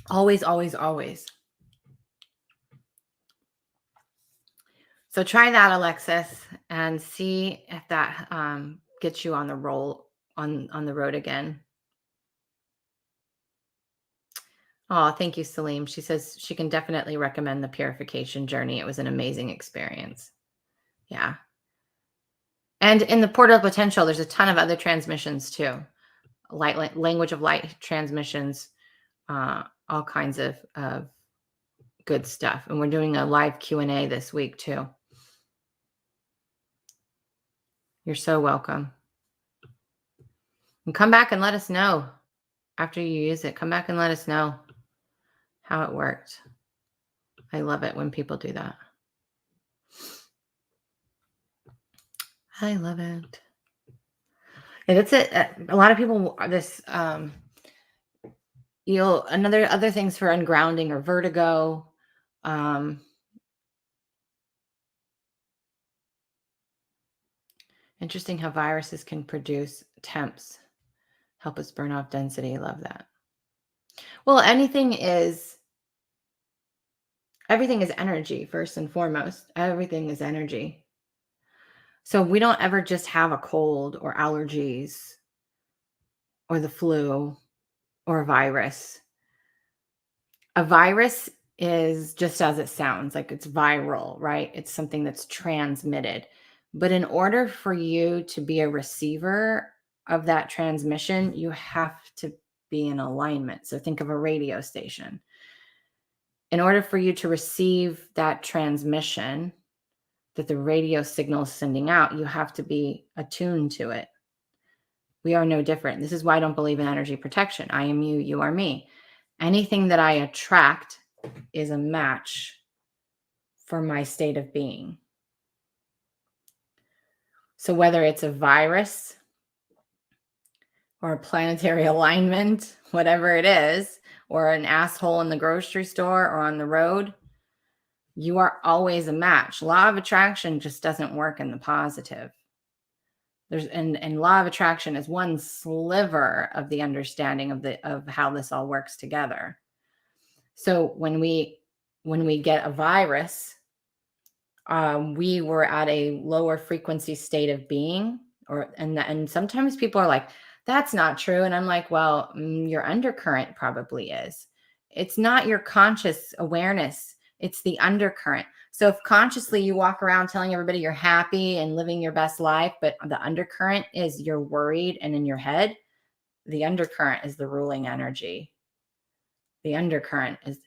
Always, always, always. So try that, Alexis, and see if that gets you on the roll, on the road again. Oh, thank you, Salim. She says she can definitely recommend the purification journey. It was an amazing experience. Yeah. And in the Portal of Potential, there's a ton of other transmissions too. Language of light transmissions, all kinds of good stuff. And we're doing a live Q&A this week too. You're so welcome. And come back and let us know after you use it. Come back and let us know how it worked. I love it when people do that. I love it. Yeah, that's it. A lot of people, this, other things for ungrounding or vertigo. Interesting how viruses can produce temps, help us burn off density. Love that. Well, everything is energy first and foremost. Everything is energy. So we don't ever just have a cold or allergies or the flu or a virus. A virus is just as it sounds, like it's viral, right? It's something that's transmitted. But in order for you to be a receiver of that transmission, you have to be in alignment. So think of a radio station. In order for you to receive that transmission that the radio signal is sending out, you have to be attuned to it. We are no different. This is why I don't believe in energy protection. I am you, you are me. Anything that I attract is a match for my state of being. So whether it's a virus or a planetary alignment, whatever it is, or an asshole in the grocery store or on the road, you are always a match. Law of attraction just doesn't work in the positive. And law of attraction is one sliver of the understanding of how this all works together. So when we get a virus, we were at a lower frequency state of being, and sometimes people are like, that's not true. And I'm like, well, your undercurrent probably is. It's not your conscious awareness. It's the undercurrent. So if consciously you walk around telling everybody you're happy and living your best life, but the undercurrent is you're worried and in your head, the undercurrent is the ruling energy. The undercurrent is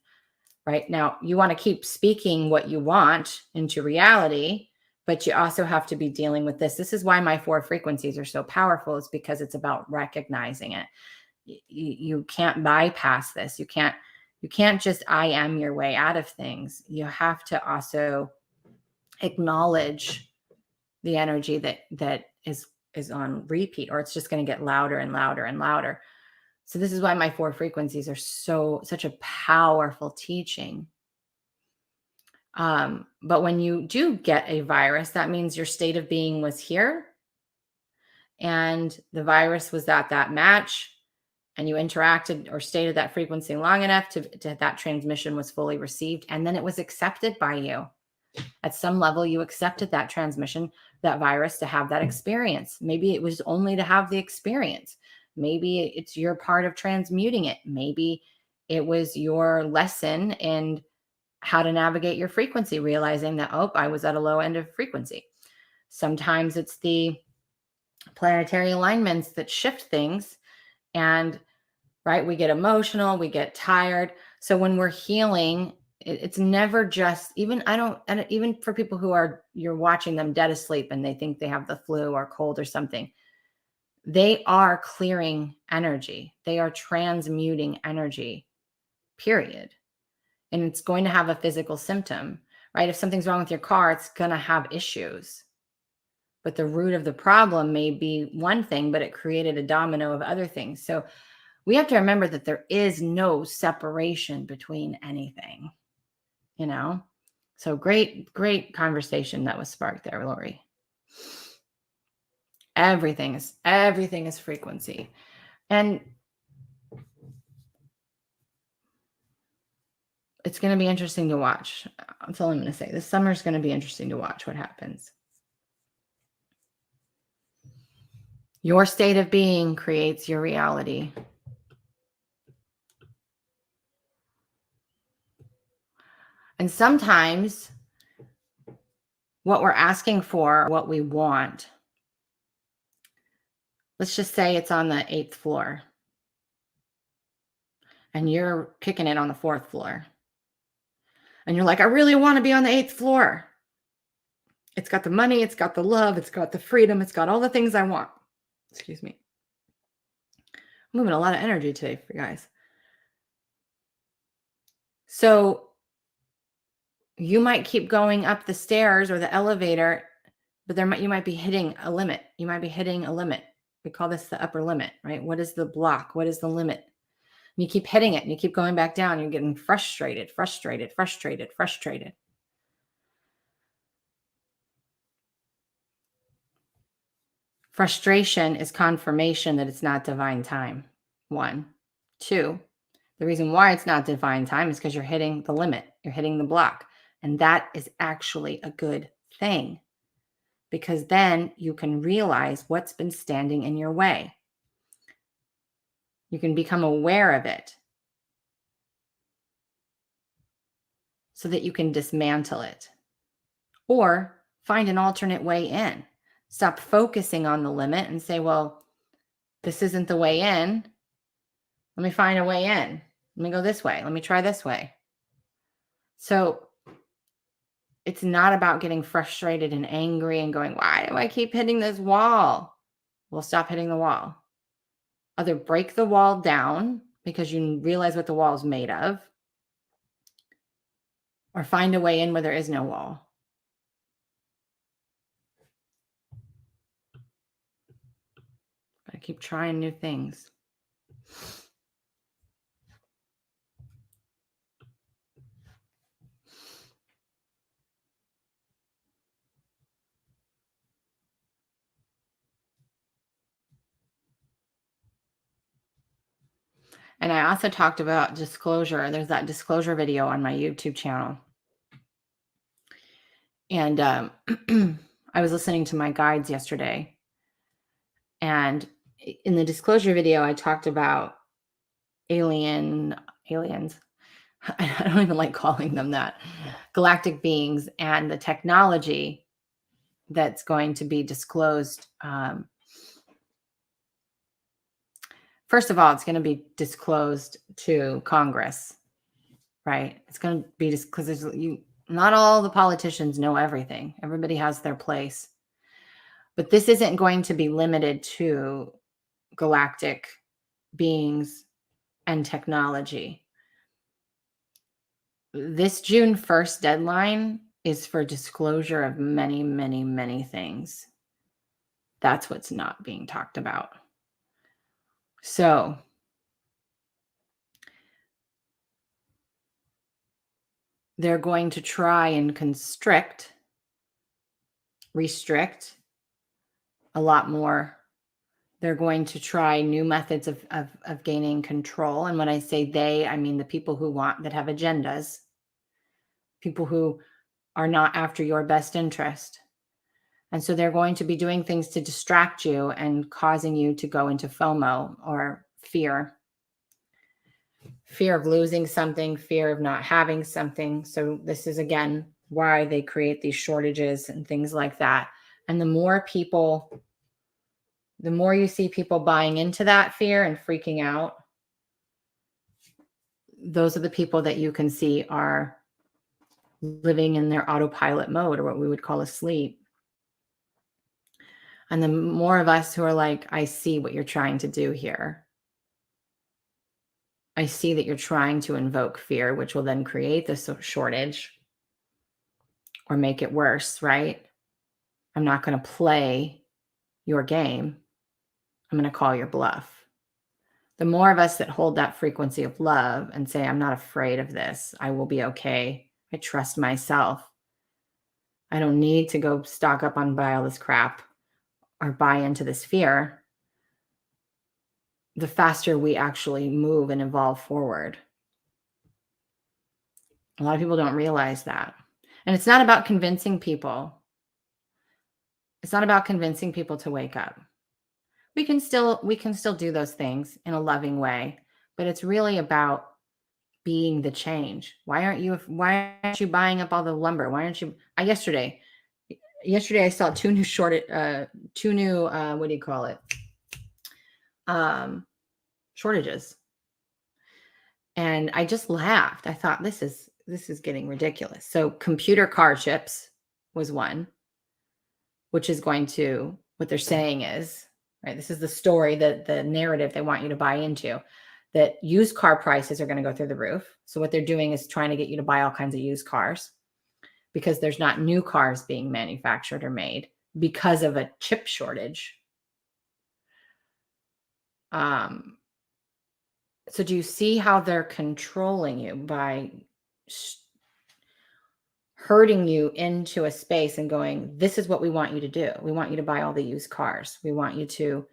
right now. You want to keep speaking what you want into reality, but you also have to be dealing with this. This is why my 4 frequencies are so powerful, is because it's about recognizing it. You can't bypass this. You can't just I am your way out of things. You have to also acknowledge the energy that is on repeat, or it's just going to get louder and louder and louder. So this is why my 4 frequencies are such a powerful teaching. But when you do get a virus, that means your state of being was here and the virus was at that match, and you interacted or stayed at that frequency long enough to that transmission was fully received, and then it was accepted by you. At some level, you accepted that transmission, that virus, to have that experience. Maybe it was only to have the experience. Maybe it's your part of transmuting it. Maybe it was your lesson in how to navigate your frequency, realizing that, oh, I was at a low end of frequency. Sometimes it's the planetary alignments that shift things, and right, we get emotional, we get tired. So when we're healing, it's never just, even for people who you're watching them dead asleep and they think they have the flu or cold or something, they are clearing energy. They are transmuting energy, period. And it's going to have a physical symptom, right? If something's wrong with your car, it's going to have issues. But the root of the problem may be one thing, but it created a domino of other things. So we have to remember that there is no separation between anything, So great conversation that was sparked there, Lori. Everything is frequency. And it's going to be interesting to watch. That's all I'm going to say. This summer is going to be interesting to watch what happens. Your state of being creates your reality. And sometimes what we're asking for, what we want, let's just say it's on the 8th floor and you're kicking it on the 4th floor. And you're like, I really want to be on the 8th floor. It's got the money, it's got the love, it's got the freedom, it's got all the things I want. Excuse me. I'm moving a lot of energy today for you guys. So you might keep going up the stairs or the elevator, but you might be hitting a limit. You might be hitting a limit. We call this the upper limit, right? What is the block? What is the limit? And you keep hitting it and you keep going back down. You're getting frustrated. Frustration is confirmation that it's not divine time. 1. 2, the reason why it's not divine time is because you're hitting the limit. You're hitting the block. And that is actually a good thing, because then you can realize what's been standing in your way. You can become aware of it so that you can dismantle it or find an alternate way in. Stop focusing on the limit and say, well, this isn't the way in. Let me find a way in. Let me go this way. Let me try this way. So it's not about getting frustrated and angry and going, why do I keep hitting this wall? Well, stop hitting the wall. Either break the wall down because you realize what the wall is made of, or find a way in where there is no wall. I keep trying new things. And I also talked about disclosure. There's that disclosure video on my YouTube channel. And I was listening to my guides yesterday. And in the disclosure video, I talked about aliens. I don't even like calling them that. Galactic beings and the technology that's going to be disclosed. First of all, it's going to be disclosed to Congress, right? It's going to be just because not all the politicians know everything. Everybody has their place. But this isn't going to be limited to galactic beings and technology. This June 1st deadline is for disclosure of many, many, many things. That's what's not being talked about. So they're going to try and restrict a lot more. They're going to try new methods of gaining control. And when I say they, I mean the people that have agendas, people who are not after your best interest. And so they're going to be doing things to distract you and causing you to go into FOMO, or fear of losing something, fear of not having something. So this is, again, why they create these shortages and things like that. And the more you see people buying into that fear and freaking out, those are the people that you can see are living in their autopilot mode, or what we would call asleep. And the more of us who are like, I see what you're trying to do here. I see that you're trying to invoke fear, which will then create this shortage or make it worse, right? I'm not going to play your game. I'm going to call your bluff. The more of us that hold that frequency of love and say, I'm not afraid of this. I will be okay. I trust myself. I don't need to go stock up on buy all this crap or buy into this fear. The faster we actually move and evolve forward. A lot of people don't realize that. And it's not about convincing people. It's not about convincing people to wake up. We can still do those things in a loving way, but it's really about being the change. Why aren't you buying up all the lumber? Why aren't you? Yesterday I saw two new what do you call it? Shortages. And I just laughed. I thought, this is getting ridiculous. So computer car chips was one, which is going to, what they're saying is, right, this is the story, that the narrative they want you to buy into, that used car prices are going to go through the roof. So what they're doing is trying to get you to buy all kinds of used cars because there's not new cars being manufactured or made because of a chip shortage. So do you see how they're controlling you by herding you into a space and going, this is what we want you to do. We want you to buy all the used cars. We want you to,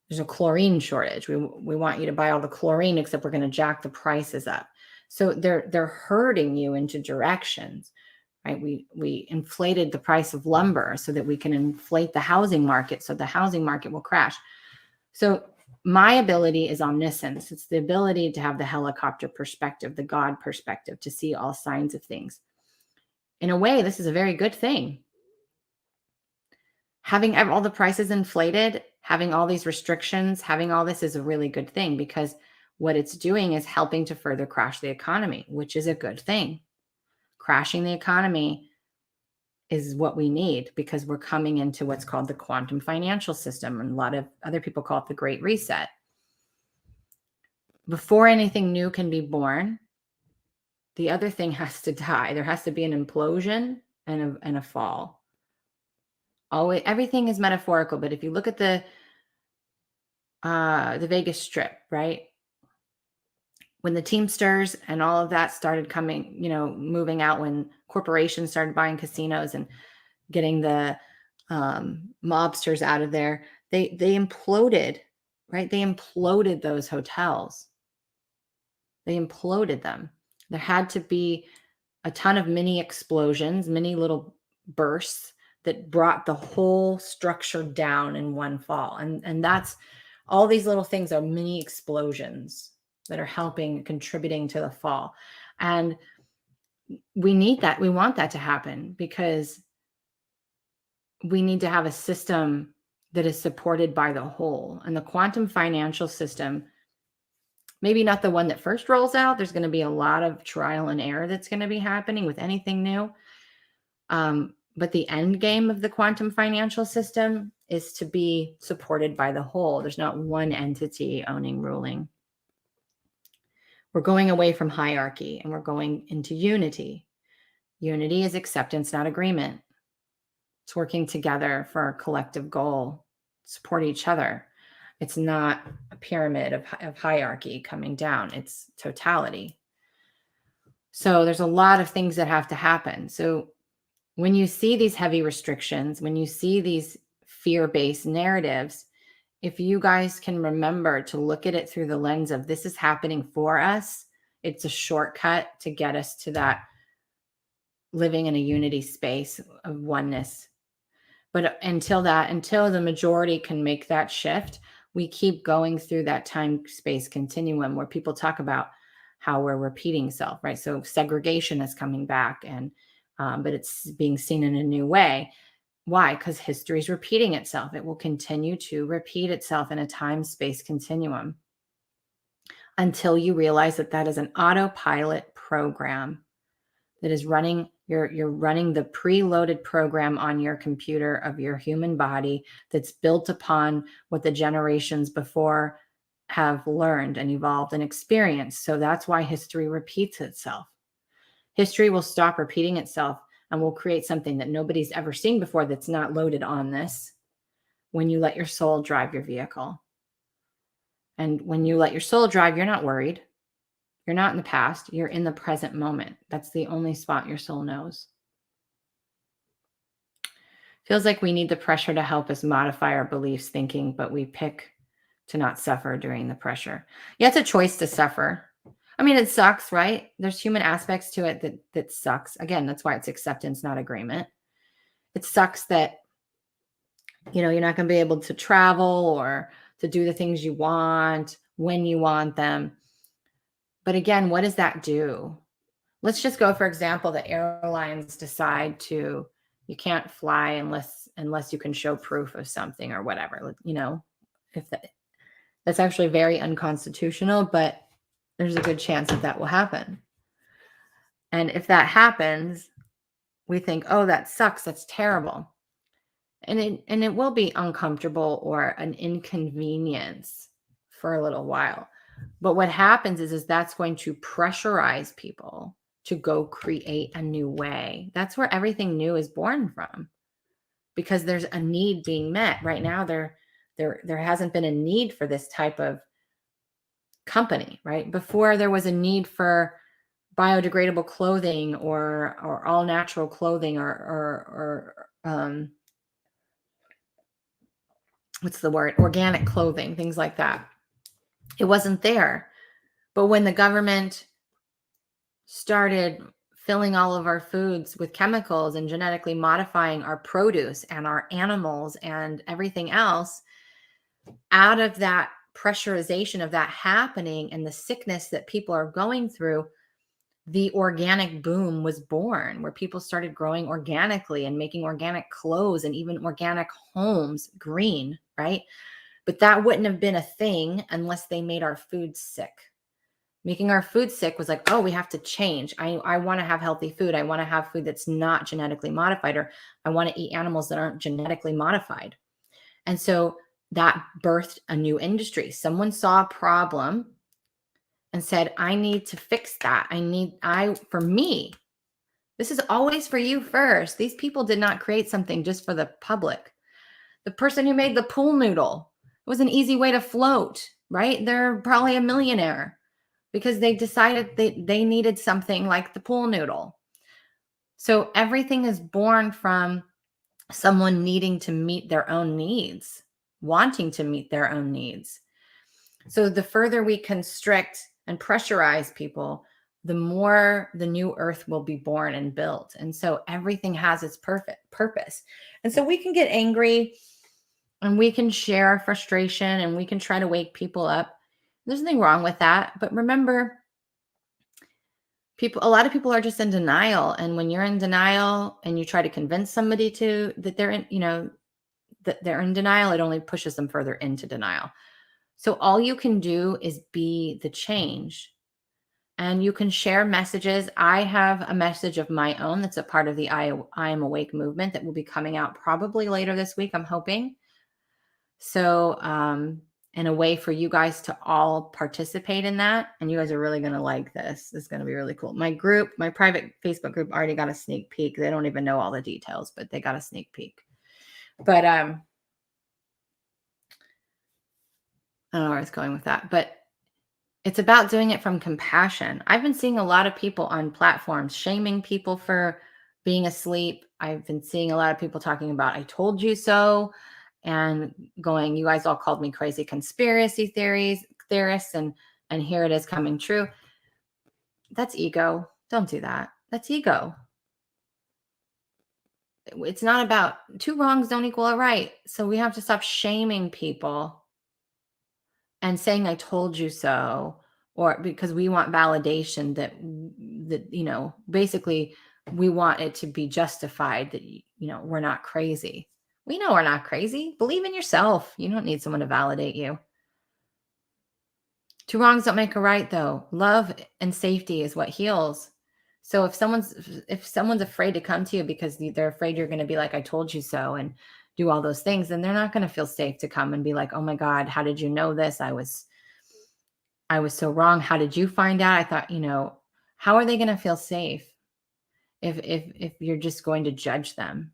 there's a chlorine shortage. We want you to buy all the chlorine, except we're going to jack the prices up. So they're herding you into directions, right? We inflated the price of lumber so that we can inflate the housing market, so the housing market will crash. So my ability is omniscience. It's the ability to have the helicopter perspective, the God perspective, to see all signs of things. In a way, this is a very good thing. Having all the prices inflated, having all these restrictions, having all this is a really good thing, because what it's doing is helping to further crash the economy, which is a good thing. Crashing the economy is what we need, because we're coming into what's called the quantum financial system, and a lot of other people call it the Great Reset. Before anything new can be born, the other thing has to die. There has to be an implosion and a fall. Always, everything is metaphorical, but if you look at the the Vegas Strip, right? When the Teamsters and all of that started coming, moving out, when corporations started buying casinos and getting the mobsters out of there, they imploded, right? They imploded those hotels. They imploded them. There had to be a ton of mini explosions, mini little bursts that brought the whole structure down in one fall. And that's all these little things are mini explosions that are contributing to the fall. And we need that. We want that to happen because we need to have a system that is supported by the whole. And the quantum financial system, maybe not the one that first rolls out. There's going to be a lot of trial and error that's going to be happening with anything new. But the end game of the quantum financial system is to be supported by the whole. There's not one entity owning, ruling. We're going away from hierarchy and we're going into unity. Unity is acceptance, not agreement. It's working together for a collective goal, support each other. It's not a pyramid of hierarchy coming down. It's totality. So there's a lot of things that have to happen. So when you see these heavy restrictions, when you see these fear-based narratives, if you guys can remember to look at it through the lens of this is happening for us, it's a shortcut to get us to that living in a unity space of oneness. But until the majority can make that shift, we keep going through that time-space continuum where people talk about how we're repeating self, right? So segregation is coming back, but it's being seen in a new way. Why? Because history is repeating itself. It will continue to repeat itself in a time-space continuum until you realize that that is an autopilot program that is running. You're running the preloaded program on your computer of your human body that's built upon what the generations before have learned and evolved and experienced. So that's why history repeats itself. History will stop repeating itself and will create something that nobody's ever seen before that's not loaded on this when you let your soul drive your vehicle. And when you let your soul drive, you're not worried. You're not in the past. You're in the present moment. That's the only spot your soul knows. Feels like we need the pressure to help us modify our beliefs, thinking, but we pick to not suffer during the pressure. Yeah, it's a choice to suffer. I mean, it sucks, right? There's human aspects to it that sucks. Again, that's why it's acceptance, not agreement. It sucks that, you're not going to be able to travel or to do the things you want when you want them. But again, what does that do? Let's just go, for example, the airlines decide you can't fly unless you can show proof of something or whatever, if that's actually very unconstitutional, but there's a good chance that will happen. And if that happens, we think, oh, that sucks. That's terrible. And it will be uncomfortable or an inconvenience for a little while. But what happens is that's going to pressurize people to go create a new way. That's where everything new is born from, because there's a need being met. Right now, there hasn't been a need for this type of company, right? Before, there was a need for biodegradable clothing or all natural clothing or what's the word? Organic clothing, things like that. It wasn't there. But when the government started filling all of our foods with chemicals and genetically modifying our produce and our animals and everything else, out of that pressurization of that happening and the sickness that people are going through, the organic boom was born, where people started growing organically and making organic clothes and even organic homes green, right? But that wouldn't have been a thing unless they made our food sick. Making our food sick was like, oh, we have to change. I want to have healthy food. I want to have food that's not genetically modified, or I want to eat animals that aren't genetically modified. And so that birthed a new industry. Someone saw a problem and said, I need to fix that. For me, this is always for you first. These people did not create something just for the public. The person who made the pool noodle, was an easy way to float, right? They're probably a millionaire because they decided they needed something like the pool noodle. So everything is born from someone needing to meet their own needs, wanting to meet their own needs. So the further we constrict and pressurize people, the more the new earth will be born and built. And so everything has its perfect purpose. And so we can get angry and we can share our frustration and we can try to wake people up. There's nothing wrong with that. But remember, a lot of people are just in denial. And when you're in denial and you try to convince somebody that they're in, that they're in denial, it only pushes them further into denial. So all you can do is be the change. And you can share messages. I have a message of my own that's a part of the I Am Awake movement that will be coming out probably later this week, I'm hoping. So, in a way for you guys to all participate in that. And you guys are really going to like this. This is going to be really cool. My group, my private Facebook group already got a sneak peek. They don't even know all the details, but they got a sneak peek. But, I don't know where I was going with that, but it's about doing it from compassion. I've been seeing a lot of people on platforms shaming people for being asleep. I've been seeing a lot of people talking about, I told you so, and going, you guys all called me crazy conspiracy theorists, and here it is coming true. That's ego. Don't do that. That's ego. It's not about two wrongs don't equal a right. So we have to stop shaming people and saying, I told you so, or because we want validation that basically we want it to be justified that, we're not crazy. We know we're not crazy. Believe in yourself. You don't need someone to validate you. Two wrongs don't make a right, though. Love and safety is what heals. So if someone's afraid to come to you because they're afraid you're going to be like, I told you so, and do all those things, then they're not going to feel safe to come and be like, oh my God, how did you know this? I was so wrong. How did you find out? I thought, how are they going to feel safe if you're just going to judge them?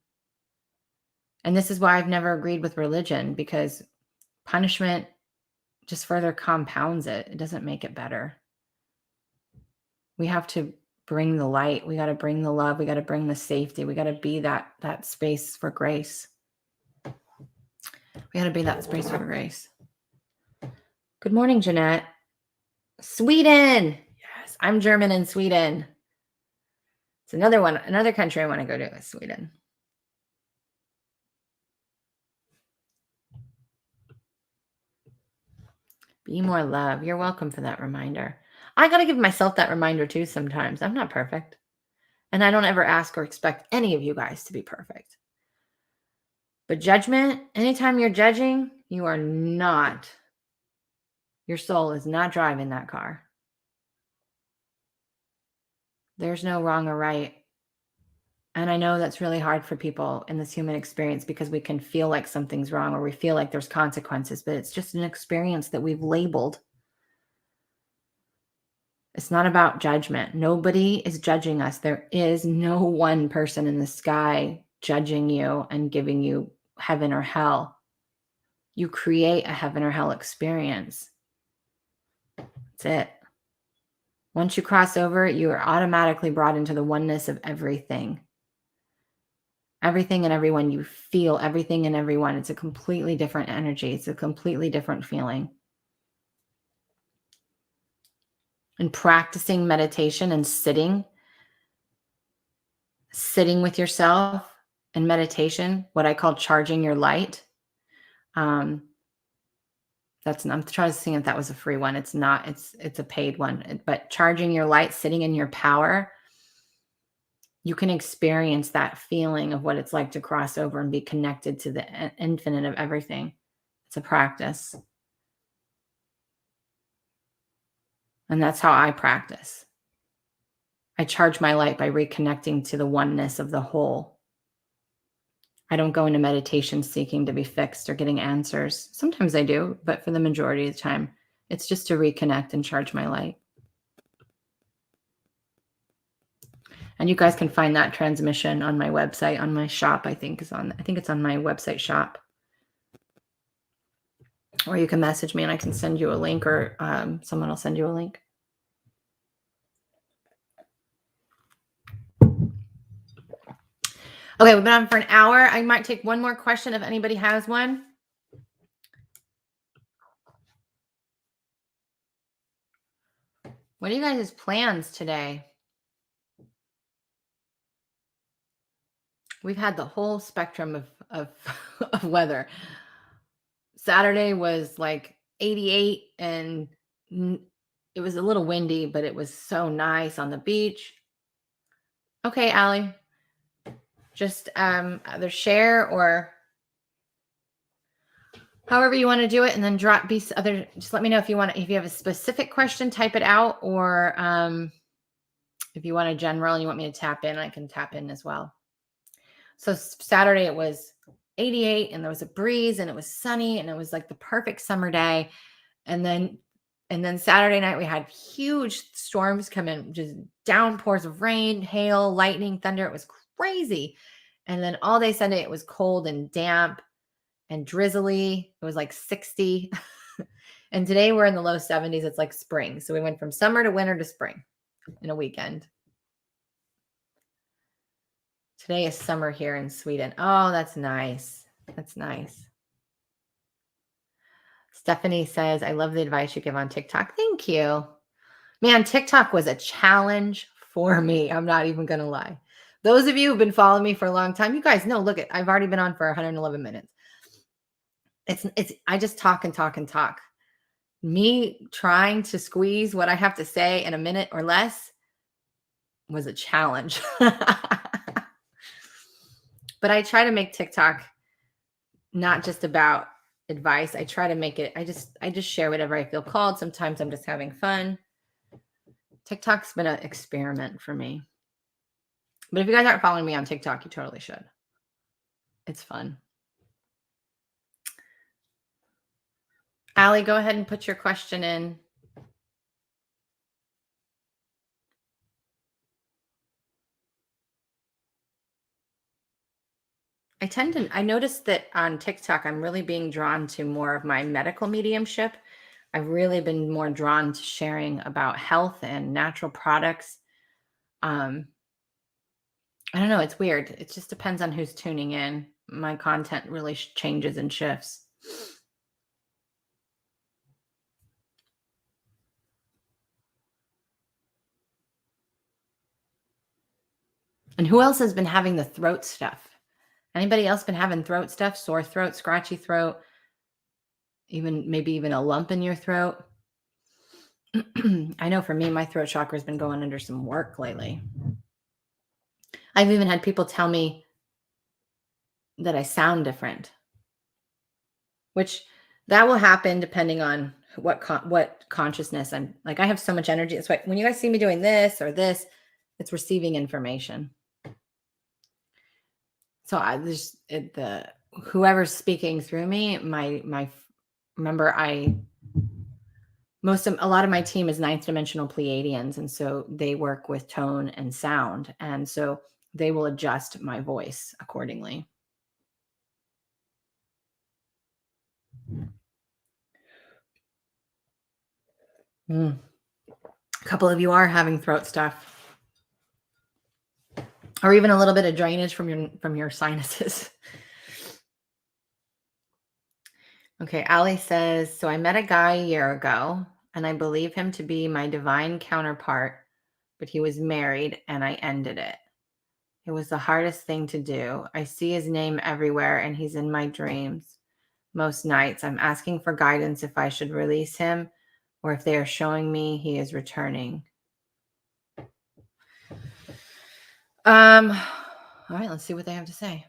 And this is why I've never agreed with religion, because punishment just further compounds it. It doesn't make it better. We have to bring the light. We got to bring the love. We got to bring the safety. We got to be that space for grace. We got to be that space for grace. Good morning, Jeanette. Sweden. Yes, I'm German in Sweden. It's another country I want to go to is Sweden. Be more love. You're welcome for that reminder. I got to give myself that reminder too sometimes. I'm not perfect. And I don't ever ask or expect any of you guys to be perfect. But judgment, anytime you're judging, you are not, your soul is not driving that car. There's no wrong or right. And I know that's really hard for people in this human experience because we can feel like something's wrong or we feel like there's consequences, but it's just an experience that we've labeled. It's not about judgment. Nobody is judging us. There is no one person in the sky judging you and giving you heaven or hell. You create a heaven or hell experience. That's it. Once you cross over, you are automatically brought into the oneness of everything. Everything and everyone, you feel everything and everyone. It's a completely different energy. It's a completely different feeling. And practicing meditation and sitting with yourself and meditation, what I call charging your light. I'm trying to see if that was a free one. It's not, it's a paid one, but charging your light, sitting in your power, you can experience that feeling of what it's like to cross over and be connected to the infinite of everything. It's a practice. And that's how I practice. I charge my light by reconnecting to the oneness of the whole. I don't go into meditation seeking to be fixed or getting answers. Sometimes I do, but for the majority of the time, it's just to reconnect and charge my light. And you guys can find that transmission on my website, on my shop, I think it's on my website shop. Or you can message me and I can send you a link, or someone will send you a link. Okay, we've been on for an hour. I might take one more question if anybody has one. What are you guys' plans today? We've had the whole spectrum of of weather. Saturday was like 88 and it was a little windy, but it was so nice on the beach. Okay, Allie. Just either share or however you want to do it, and then just let me know if you have a specific question, type it out, or if you want a general and you want me to tap in, I can tap in as well. So Saturday it was 88 and there was a breeze and it was sunny and it was like the perfect summer day. And then Saturday night we had huge storms come in, just downpours of rain, hail, lightning, thunder. It was crazy. And then all day Sunday it was cold and damp and drizzly. It was like 60. And today we're in the low 70s. It's like spring. So we went from summer to winter to spring in a weekend. Today is summer here in Sweden. Oh, that's nice. That's nice. Stephanie says, I love the advice you give on TikTok. Thank you. Man, TikTok was a challenge for me. I'm not even going to lie. Those of you who've been following me for a long time, you guys know, look, I've already been on for 111 minutes. I just talk and talk and talk. Me trying to squeeze what I have to say in a minute or less was a challenge. But I try to make TikTok not just about advice. I try to make it, I just share whatever I feel called. Sometimes I'm just having fun. TikTok's been an experiment for me. But if you guys aren't following me on TikTok, you totally should. It's fun. Allie, go ahead and put your question in. I noticed that on TikTok, I'm really being drawn to more of my medical mediumship. I've really been more drawn to sharing about health and natural products. I don't know. It's weird. It just depends on who's tuning in. My content really changes and shifts. And who else has been having the throat stuff? Anybody else been having throat stuff, sore throat, scratchy throat, maybe even a lump in your throat? I know for me, my throat chakra has been going under some work lately. I've even had people tell me that I sound different, which that will happen depending on what consciousness I'm like. I have so much energy. That's why when you guys see me doing this or this, it's receiving information. So whoever's speaking through me, remember a lot of my team is ninth dimensional Pleiadians. And so they work with tone and sound. And so they will adjust my voice accordingly. A couple of you are having throat stuff. Or even a little bit of drainage from your sinuses. Okay, Allie says, so I met a guy a year ago, and I believe him to be my divine counterpart, but he was married, and I ended it. It was the hardest thing to do. I see his name everywhere, and he's in my dreams. Most nights, I'm asking for guidance if I should release him, or if they are showing me he is returning. All right, let's see what they have to say.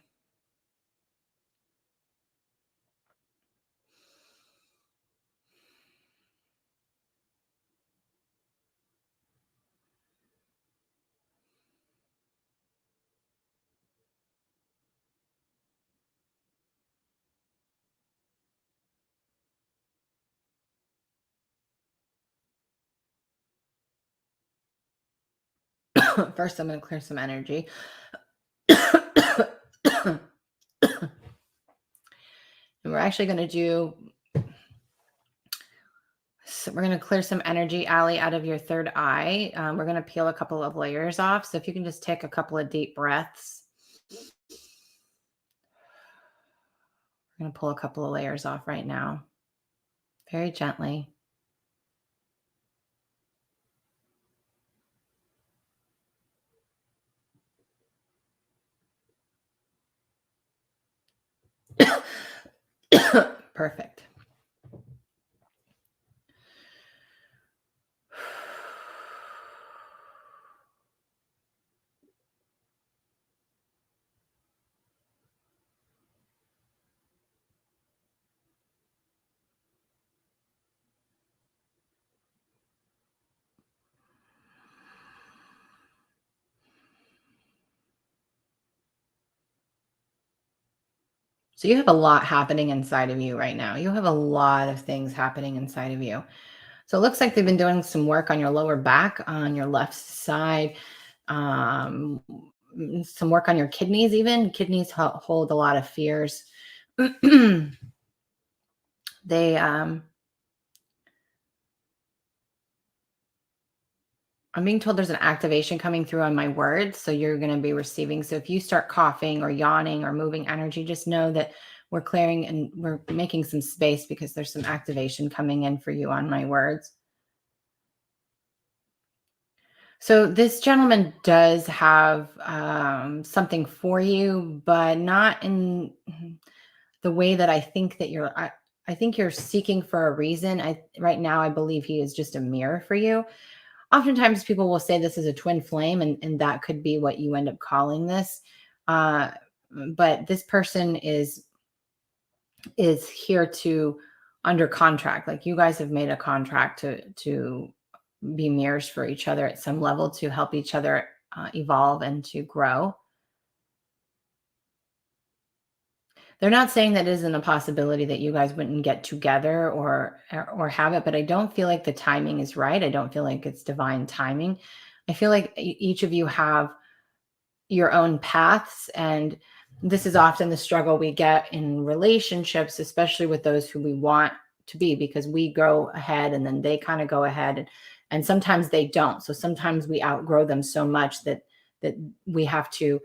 First, I'm going to clear some energy. And we're actually going to do we're going to clear some energy, Allie, out of your third eye. We're going to peel a couple of layers off. So if you can just take a couple of deep breaths. We're going to pull a couple of layers off right now. Very gently. Perfect. So you have a lot happening inside of you right now. You have a lot of things happening inside of you. So it looks like they've been doing some work on your lower back, on your left side, some work on your kidneys even. Kidneys hold a lot of fears. They, I'm being told there's an activation coming through on my words. So you're going to be receiving. So if you start coughing or yawning or moving energy, just know that we're clearing and we're making some space because there's some activation coming in for you on my words. So this gentleman does have something for you, but not in the way that I think that you're. I think you're seeking for a reason. Right now, I believe he is just a mirror for you. Oftentimes people will say this is a twin flame, and that could be what you end up calling this. But this person is here to under contract. Like you guys have made a contract to be mirrors for each other at some level, to help each other evolve and to grow. They're not saying that isn't a possibility that you guys wouldn't get together or have it, but I don't feel like the timing is right. I don't feel like it's divine timing. I feel like each of you have your own paths, and this is often the struggle we get in relationships, especially with those who we want to be, because we go ahead and then they kind of go ahead, and sometimes they don't. So sometimes we outgrow them so much that we have to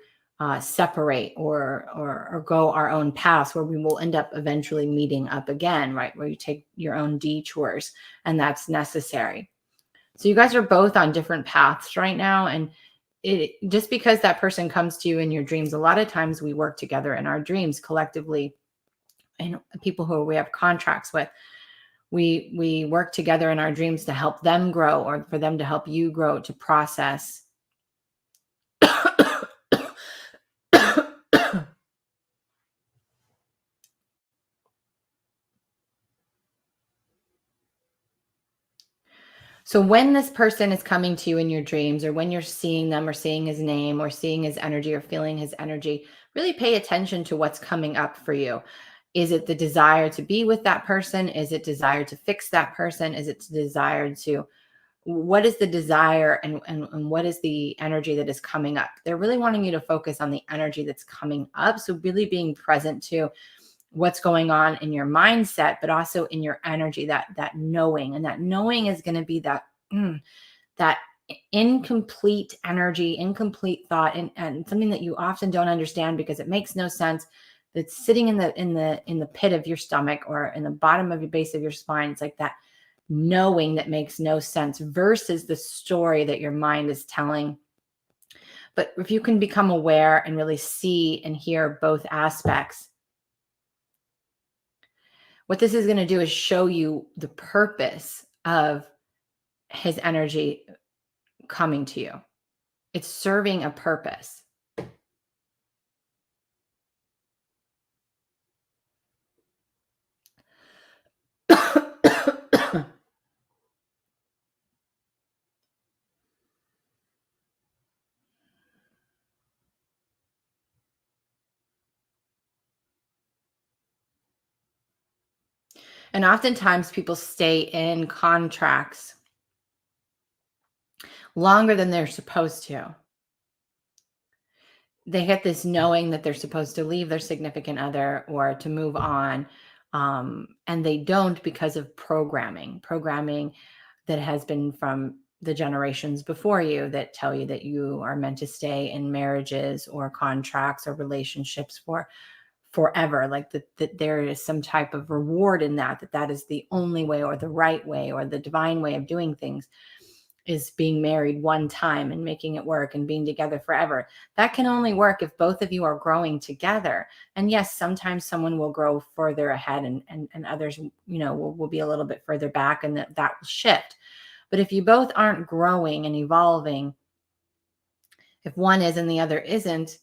separate or go our own paths, where we will end up eventually meeting up again, right? Where you take your own detours, and that's necessary. So you guys are both on different paths right now, and just because that person comes to you in your dreams, a lot of times we work together in our dreams collectively, and people who we have contracts with, we work together in our dreams to help them grow, or for them to help you grow, to process. So when this person is coming to you in your dreams, or when you're seeing them or seeing his name or seeing his energy or feeling his energy, really pay attention to what's coming up for you. Is it the desire to be with that person? Is it desire to fix that person? Is it desire to, what is the desire, and what is the energy that is coming up? They're really wanting you to focus on the energy that's coming up. So really being present to what's going on in your mindset, but also in your energy, that knowing. And that knowing is going to be that incomplete energy, incomplete thought, and something that you often don't understand because it makes no sense. That's sitting in the pit of your stomach, or in the bottom of your base of your spine. It's like that knowing that makes no sense versus the story that your mind is telling. But if you can become aware and really see and hear both aspects, what this is going to do is show you the purpose of his energy coming to you. It's serving a purpose. And oftentimes people stay in contracts longer than they're supposed to. They get this knowing that they're supposed to leave their significant other or to move on, And they don't because of programming that has been from the generations before you that tell you that you are meant to stay in marriages or contracts or relationships for forever, like that there is some type of reward in that is the only way or the right way or the divine way of doing things, is being married one time and making it work and being together forever. That can only work if both of you are growing together. And yes, sometimes someone will grow further ahead and others, will be a little bit further back, and that will shift. But if you both aren't growing and evolving, if one is and the other isn't,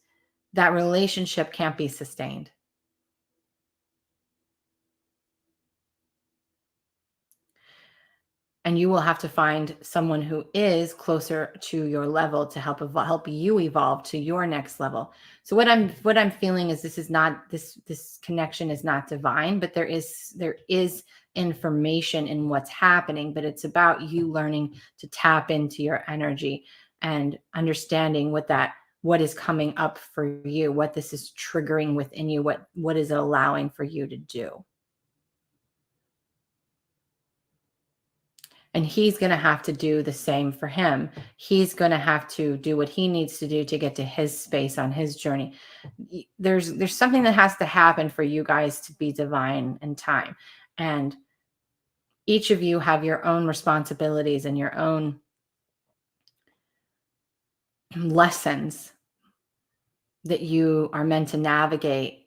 that relationship can't be sustained. And you will have to find someone who is closer to your level to help you evolve to your next level. So what I'm feeling is this connection is not divine, but there is information in what's happening, but it's about you learning to tap into your energy and understanding what is coming up for you, what this is triggering within you, what is it allowing for you to do. And he's going to have to do the same for him. He's going to have to do what he needs to do to get to his space on his journey. There's something that has to happen for you guys to be divine in time. And each of you have your own responsibilities and your own lessons that you are meant to navigate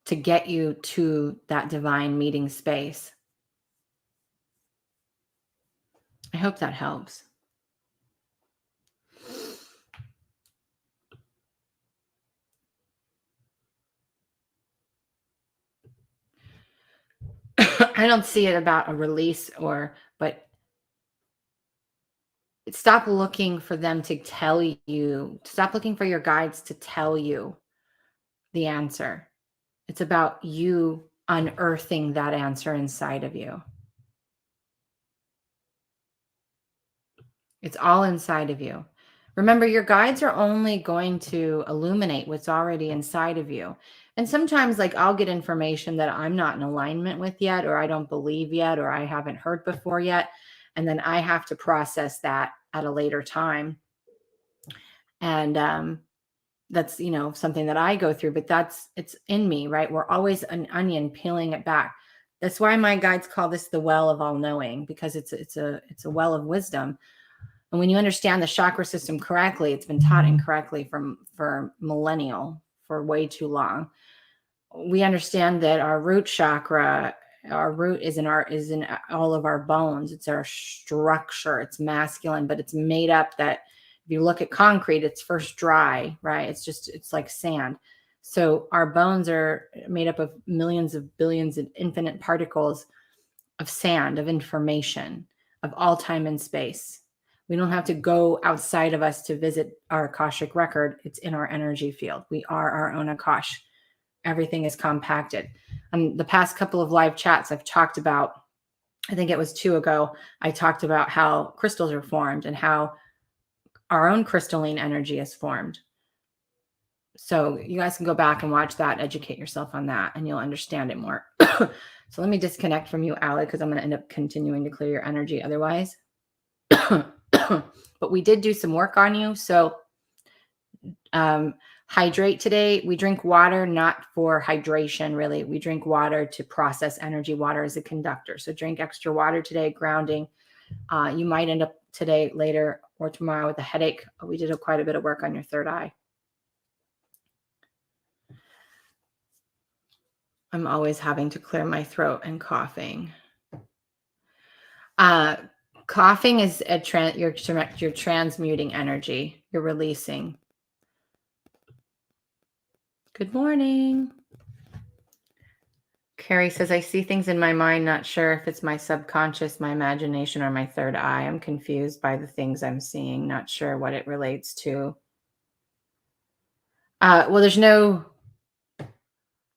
to get you to that divine meeting space. I hope that helps. I don't see it about a release but stop looking for them to tell you, stop looking for your guides to tell you the answer. It's about you unearthing that answer inside of you. It's all inside of you. Remember, your guides are only going to illuminate what's already inside of you. And sometimes, like, I'll get information that I'm not in alignment with yet, or I don't believe yet, or I haven't heard before yet. And then I have to process that at a later time. And that's, something that I go through, but it's in me, right? We're always an onion peeling it back. That's why my guides call this the well of all knowing, because it's a well of wisdom. And when you understand the chakra system correctly, it's been taught incorrectly for millennial, for way too long. We understand that our root chakra, our root is in all of our bones. It's our structure. It's masculine, but it's made up that if you look at concrete, it's first dry, right? It's like sand. So our bones are made up of millions of billions of infinite particles of sand, of information, of all time and space. We don't have to go outside of us to visit our Akashic record. It's in our energy field. We are our own Akash. Everything is compacted. And the past couple of live chats I've talked about, I think it was 2 ago, I talked about how crystals are formed and how our own crystalline energy is formed. So you guys can go back and watch that, educate yourself on that, and you'll understand it more. So let me disconnect from you, Allie, because I'm going to end up continuing to clear your energy otherwise. But we did do some work on you. So hydrate today. We drink water, not for hydration, really. We drink water to process energy. Water is a conductor. So drink extra water today, grounding. You might end up today, later, or tomorrow with a headache. We did quite a bit of work on your third eye. I'm always having to clear my throat and coughing. Coughing is you're transmuting energy. You're releasing. Good morning. Carrie says, I see things in my mind, not sure if it's my subconscious, my imagination, or my third eye. I'm confused by the things I'm seeing, not sure what it relates to. Well, there's no...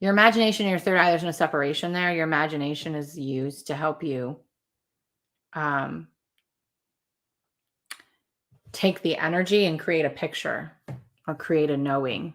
Your imagination and your third eye, there's no separation there. Your imagination is used to help you take the energy and create a picture or create a knowing.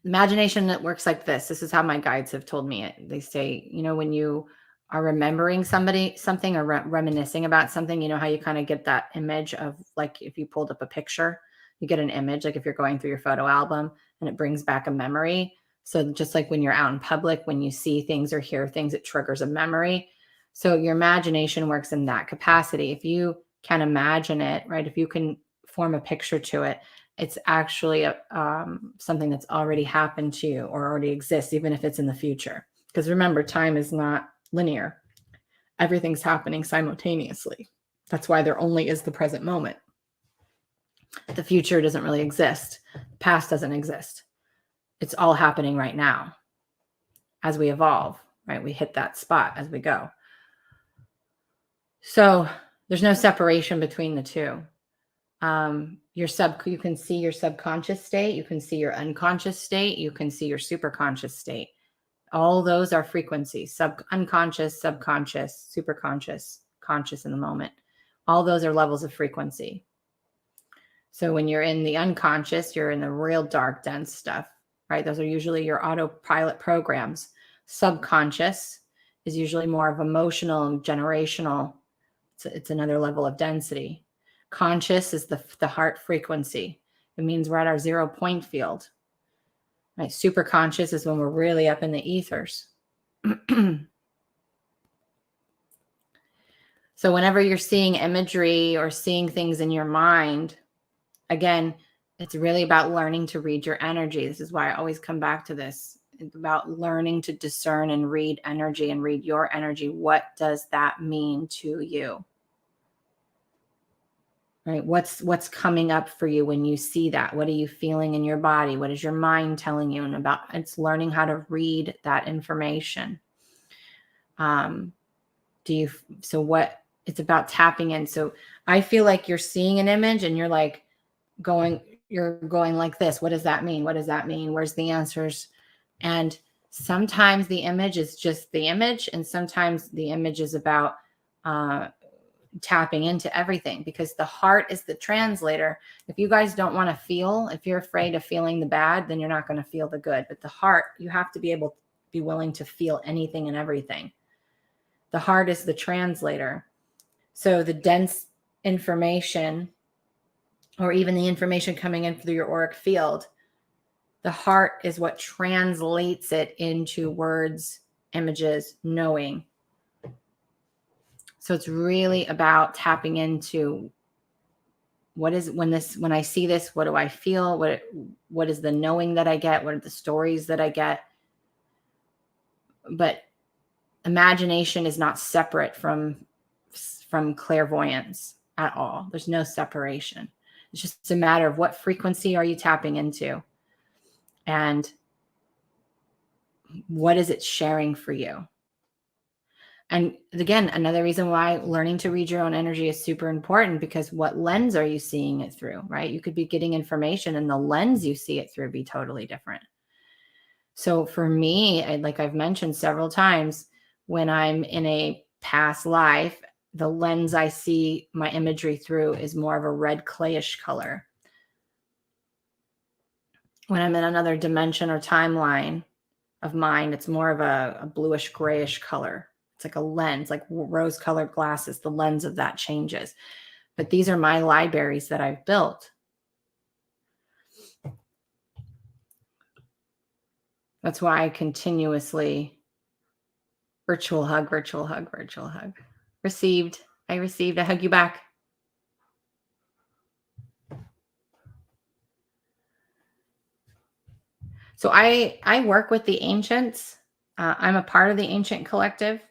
Imagination that works like this. This is how my guides have told me it. They say, when you are remembering something or reminiscing about something, how you kind of get that image of, like, if you pulled up a picture, you get an image, like if you're going through your photo album and it brings back a memory. So just like when you're out in public, when you see things or hear things, it triggers a memory. So your imagination works in that capacity. If you can imagine it, right? If you can form a picture to it, it's actually something that's already happened to you or already exists, even if it's in the future. Because remember, time is not linear. Everything's happening simultaneously. That's why there only is the present moment. The future doesn't really exist. The past doesn't exist. It's all happening right now as we evolve, right? We hit that spot as we go. So there's no separation between the two. You can see your subconscious state, you can see your unconscious state, you can see your superconscious state. All those are frequencies: unconscious, subconscious, superconscious, conscious in the moment. All those are levels of frequency. So when you're in the unconscious, you're in the real dark, dense stuff, right? Those are usually your autopilot programs. Subconscious is usually more of emotional and generational. It's another level of density. Conscious is the heart frequency. It means we're at our 0 point field. Right? Super conscious is when we're really up in the ethers. So whenever you're seeing imagery or seeing things in your mind, again, it's really about learning to read your energy. This is why I always come back to this. It's about learning to discern and read energy and read your energy. What does that mean to you? Right? What's coming up for you when you see that? What are you feeling in your body? What is your mind telling you? And it's learning how to read that information. It's about tapping in. So I feel like you're seeing an image and you're going like this. What does that mean? What does that mean? Where's the answers? And sometimes the image is just the image. And sometimes the image is about, tapping into everything, because the heart is the translator. If you guys don't want to feel, if you're afraid of feeling the bad, then you're not going to feel the good. But the heart, you have to be willing to feel anything and everything. The heart is the translator. So the dense information, or even the information coming in through your auric field, the heart is what translates it into words, images, knowing. So it's really about tapping into when I see this, what do I feel? What is the knowing that I get? What are the stories that I get? But imagination is not separate from clairvoyance at all. There's no separation. It's just a matter of what frequency are you tapping into, and what is it sharing for you? And again, another reason why learning to read your own energy is super important, because what lens are you seeing it through, right? You could be getting information and the lens you see it through be totally different. So for me, like I've mentioned several times, when I'm in a past life, the lens I see my imagery through is more of a red clayish color. When I'm in another dimension or timeline of mind, it's more of a bluish grayish color. It's like a lens, like rose-colored glasses. The lens of that changes. But these are my libraries that I've built. That's why I continuously virtual hug, virtual hug, virtual hug. Received. I received. I hug you back. So I work with the ancients. I'm a part of the Ancient Collective.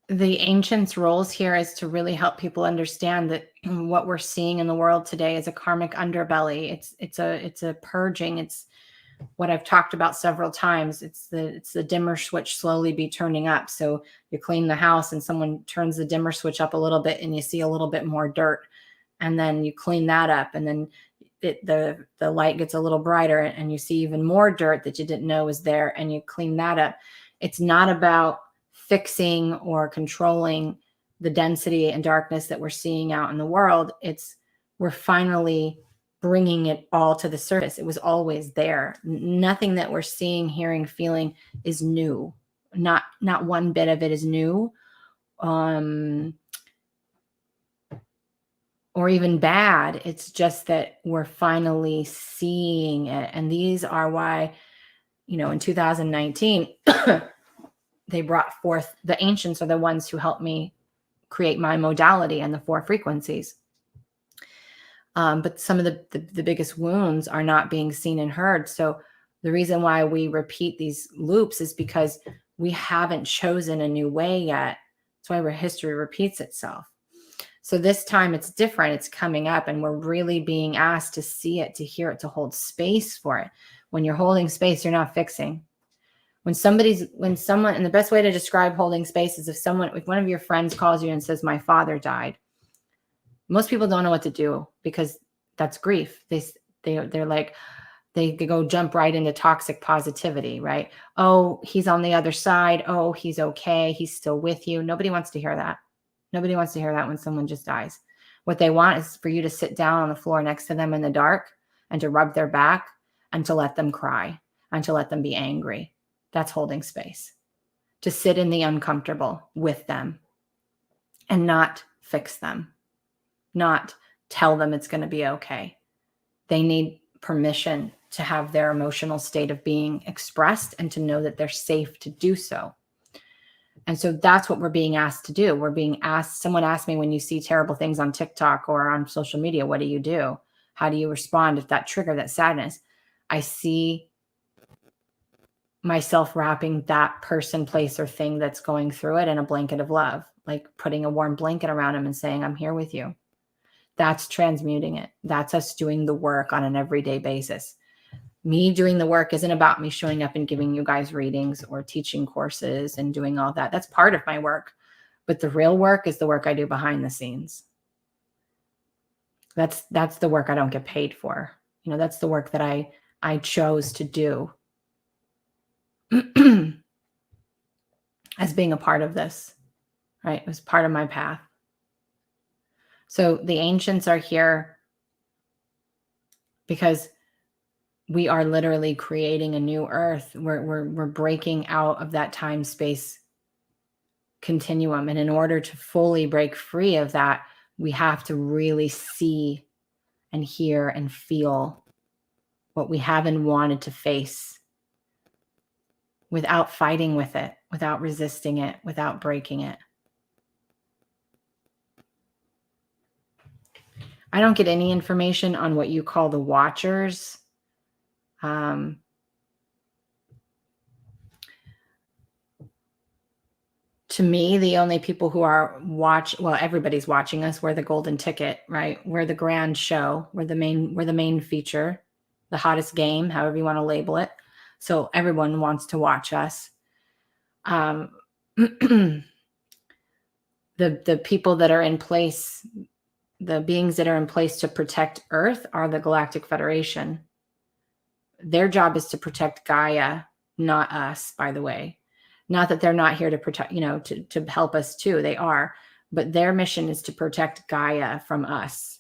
The ancients' roles here is to really help people understand that what we're seeing in the world today is a karmic underbelly. It's a purging. It's what I've talked about several times. It's the dimmer switch slowly be turning up. So you clean the house and someone turns the dimmer switch up a little bit and you see a little bit more dirt, and then you clean that up, and then the light gets a little brighter and you see even more dirt that you didn't know was there, and you clean that up. It's not about fixing or controlling the density and darkness that we're seeing out in the world. We're finally bringing it all to the surface. It was always there. Nothing that we're seeing, hearing, feeling is new. Not one bit of it is new. Or even bad. It's just that we're finally seeing it. And these are why, in 2019, they brought forth, the ancients are the ones who helped me create my modality and the 4 frequencies. But some of the biggest wounds are not being seen and heard. So the reason why we repeat these loops is because we haven't chosen a new way yet. That's why our history repeats itself. So this time it's different. It's coming up and we're really being asked to see it, to hear it, to hold space for it. When you're holding space, you're not fixing. When someone, and the best way to describe holding space is if one of your friends calls you and says, my father died. Most people don't know what to do because that's grief. They're like, they go jump right into toxic positivity, right? Oh, he's on the other side. Oh, he's okay. He's still with you. Nobody wants to hear that. Nobody wants to hear that when someone just dies. What they want is for you to sit down on the floor next to them in the dark and to rub their back and to let them cry and to let them be angry. That's holding space. To sit in the uncomfortable with them and not fix them, not tell them it's going to be okay. They need permission to have their emotional state of being expressed and to know that they're safe to do so. And so that's what we're being asked to do. We're being asked, someone asked me, when you see terrible things on TikTok or on social media, what do you do? How do you respond if that trigger, that sadness? I see myself wrapping that person, place, or thing that's going through it in a blanket of love, like putting a warm blanket around them and saying, I'm here with you. That's transmuting it. That's us doing the work on an everyday basis. Me doing the work isn't about me showing up and giving you guys readings or teaching courses and doing all that. That's part of my work. But the real work is the work I do behind the scenes. That's the work I don't get paid for. That's the work that I chose to do as being a part of this, right? It was part of my path. So the ancients are here because we are literally creating a new earth. We're breaking out of that time-space continuum. And in order to fully break free of that, we have to really see and hear and feel what we haven't wanted to face without fighting with it, without resisting it, without breaking it. I don't get any information on what you call the watchers. To me, the only people who are everybody's watching us. We're the golden ticket, right? We're the grand show. We're the main feature, the hottest game, however you want to label it. So everyone wants to watch us. The people that are in place, the beings that are in place to protect Earth are the Galactic Federation. Their job is to protect Gaia, not us, by the way. Not that they're not here to protect, to help us too. They are. But their mission is to protect Gaia from us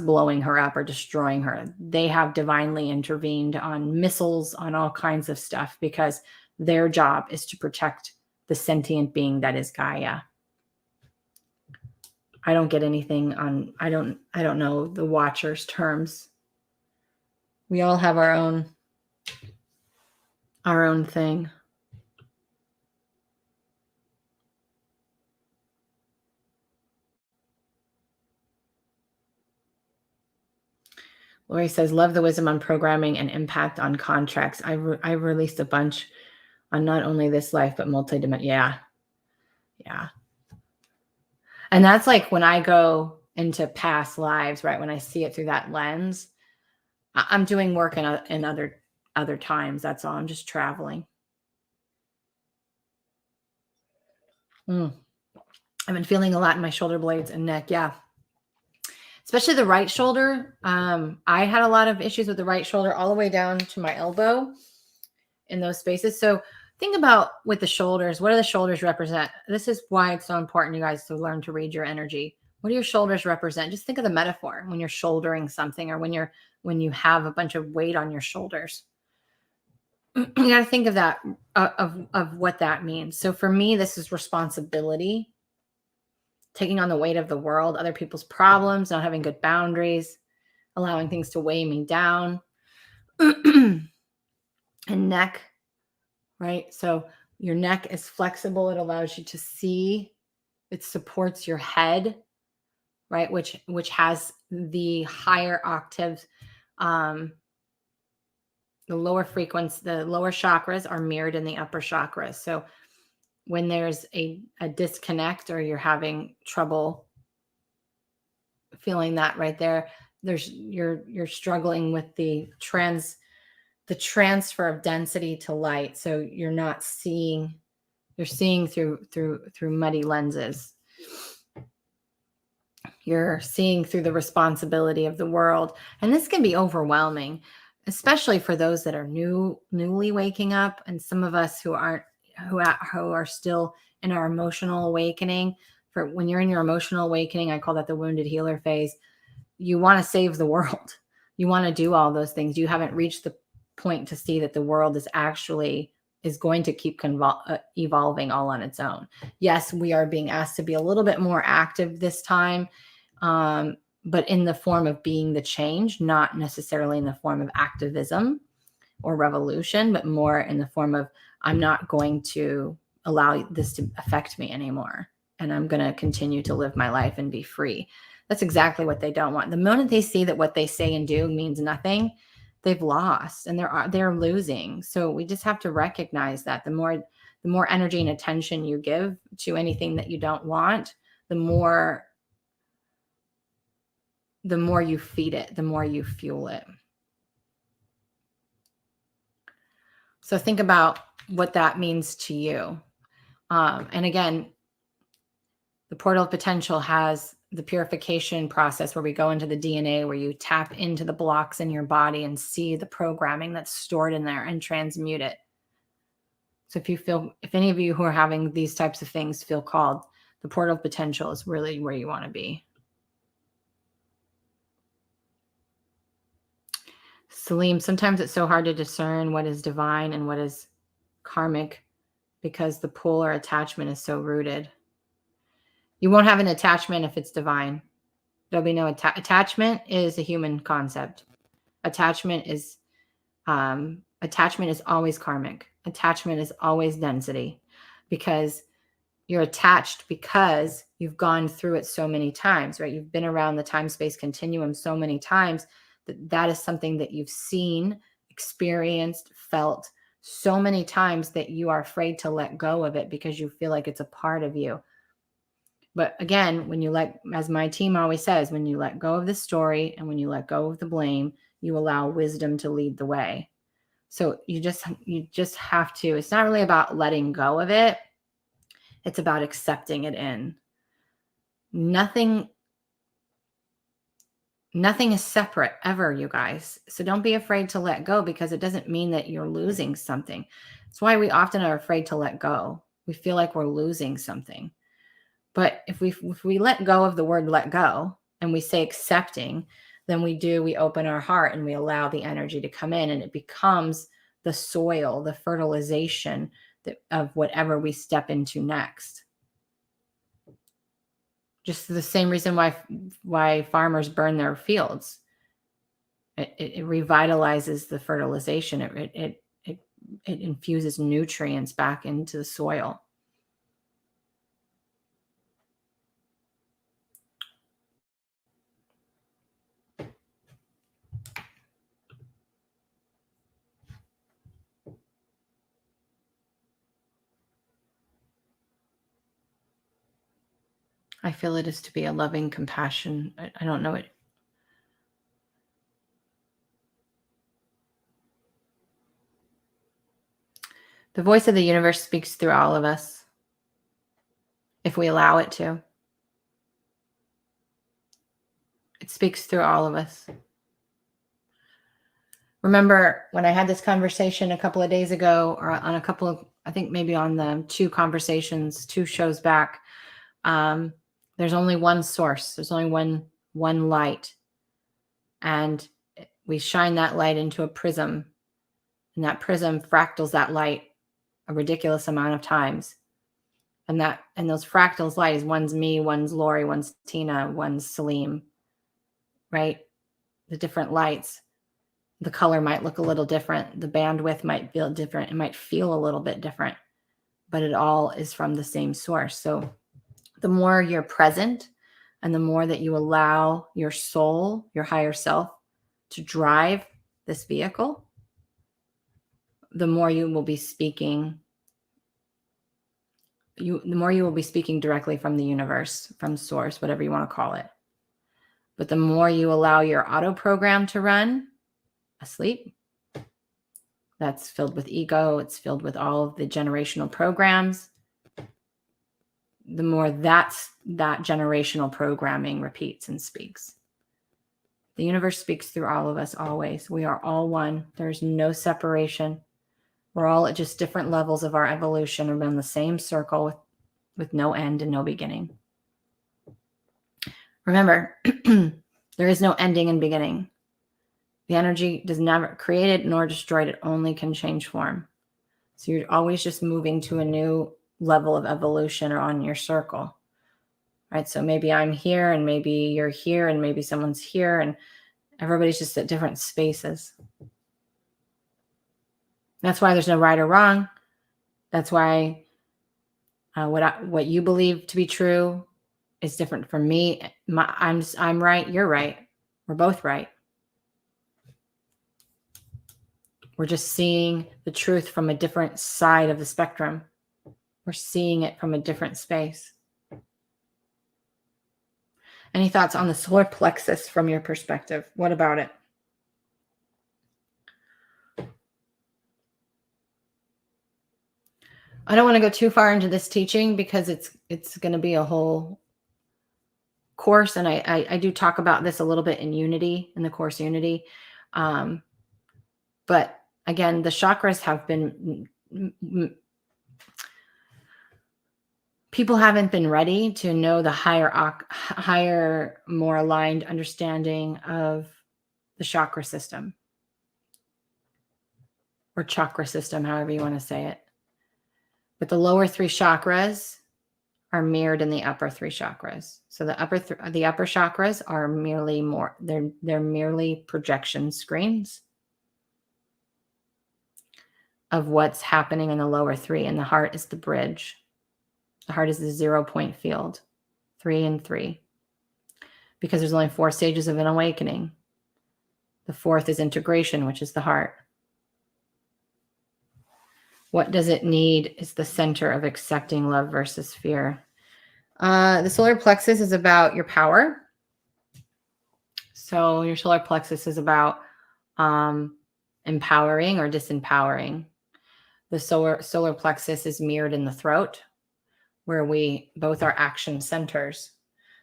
blowing her up or destroying her. They have divinely intervened on missiles, on all kinds of stuff, because their job is to protect the sentient being that is Gaia. I don't get anything on, I don't know the watchers' terms. We all have our own thing. Lori says, love the wisdom on programming and impact on contracts. I released a bunch on not only this life, but multi-dimensional. Yeah. And that's like when I go into past lives, right? When I see it through that lens, I'm doing work in other times. That's all. I'm just traveling. I've been feeling a lot in my shoulder blades and neck. Yeah. Especially the right shoulder. I had a lot of issues with the right shoulder all the way down to my elbow in those spaces. So think about with the shoulders, what do the shoulders represent? This is why it's so important, you guys, to learn to read your energy. What do your shoulders represent? Just think of the metaphor when you're shouldering something, or when you have a bunch of weight on your shoulders. You got to think of that, of what that means. So for me, this is responsibility, taking on the weight of the world, other people's problems, not having good boundaries, allowing things to weigh me down. And neck, right? So your neck is flexible. It allows you to see. It supports your head, right? Which has the higher octaves. The lower frequency, the lower chakras are mirrored in the upper chakras. So when there's a disconnect, or you're having trouble feeling that right there, you're struggling with the transfer of density to light. So you're not seeing, you're seeing through muddy lenses. You're seeing through the responsibility of the world. And this can be overwhelming, especially for those that are newly waking up, and some of us who are still in our emotional awakening. For when you're in your emotional awakening, I call that the wounded healer phase. You want to save the world. You want to do all those things. You haven't reached the point to see that the world is going to keep evolving all on its own. Yes, we are being asked to be a little bit more active this time, but in the form of being the change, not necessarily in the form of activism or revolution, but more in the form of, I'm not going to allow this to affect me anymore, and I'm going to continue to live my life and be free. That's exactly what they don't want. The moment they see that what they say and do means nothing, they've lost, and they're losing. So we just have to recognize that the more energy and attention you give to anything that you don't want, the more you feed it, the more you fuel it. So think about what that means to you. And again, the portal of potential has the purification process, where we go into the DNA, where you tap into the blocks in your body and see the programming that's stored in there and transmute it. So if any of you who are having these types of things feel called, the portal of potential is really where you want to be. Salim, sometimes it's so hard to discern what is divine and what is karmic, because the pull or attachment is so rooted. You won't have an attachment if it's divine. There'll be no attachment is a human concept. Attachment is always karmic. Attachment is always density, because you're attached because you've gone through it so many times, right? You've been around the time-space continuum so many times that is something that you've seen, experienced, felt so many times that you are afraid to let go of it because you feel like it's a part of you. But again, as my team always says, when you let go of the story and when you let go of the blame, you allow wisdom to lead the way. So you just have to, it's not really about letting go of it. It's about accepting it in. Nothing is separate ever, you guys. So don't be afraid to let go, because it doesn't mean that you're losing something. That's why we often are afraid to let go. We feel like we're losing something. But if we let go of the word let go and we say accepting, then we open our heart and we allow the energy to come in, and it becomes the soil, the fertilization of whatever we step into next. Just the same reason why farmers burn their fields. It revitalizes the fertilization. It infuses nutrients back into the soil. I feel it is to be a loving compassion. I don't know it. The voice of the universe speaks through all of us, if we allow it to. It speaks through all of us. Remember when I had this conversation a couple of days ago, or on a couple of, I think maybe on the two shows back, There's only one source. There's only one light. And we shine that light into a prism. And that prism fractals that light a ridiculous amount of times. And those fractals light is one's me, one's Lori, one's Tina, one's Salim, right? The different lights. The color might look a little different. The bandwidth might feel different. It might feel a little bit different, but it all is from the same source. So the more you're present and the more that you allow your soul, your higher self, to drive this vehicle, the more you will be speaking. The more you will be speaking directly from the universe, from source, whatever you want to call it. But the more you allow your auto program to run asleep, that's filled with ego, it's filled with all of the generational programs, the more that generational programming repeats and speaks. The universe speaks through all of us always. We are all one. There's no separation. We're all at just different levels of our evolution. We're in the same circle with no end and no beginning. Remember, there is no ending and beginning. The energy does never create it nor destroy it. It only can change form. So you're always just moving to a new level of evolution or on your circle, right? So maybe I'm here and maybe you're here and maybe someone's here and everybody's just at different spaces. That's why there's no right or wrong. That's why what you believe to be true is different from me. I'm right. You're right. We're both right. We're just seeing the truth from a different side of the spectrum. We're seeing it from a different space. Any thoughts on the solar plexus from your perspective? What about it? I don't want to go too far into this teaching because it's going to be a whole course. And I do talk about this a little bit in Unity, in the course Unity. But again, the chakras have been, people haven't been ready to know the higher, more aligned understanding of the chakra system. Or chakra system, however you want to say it. But the lower three chakras are mirrored in the upper three chakras. So the upper chakras are merely they're merely projection screens of what's happening in the lower three, and the heart is the bridge. The heart is the 0 point field, 3 and 3, because there's only 4 stages of an awakening. The 4th is integration, which is the heart. What does it need is the center of accepting love versus fear. The solar plexus is about your power. So your solar plexus is about empowering or disempowering. The solar plexus is mirrored in the throat, where we both are action centers.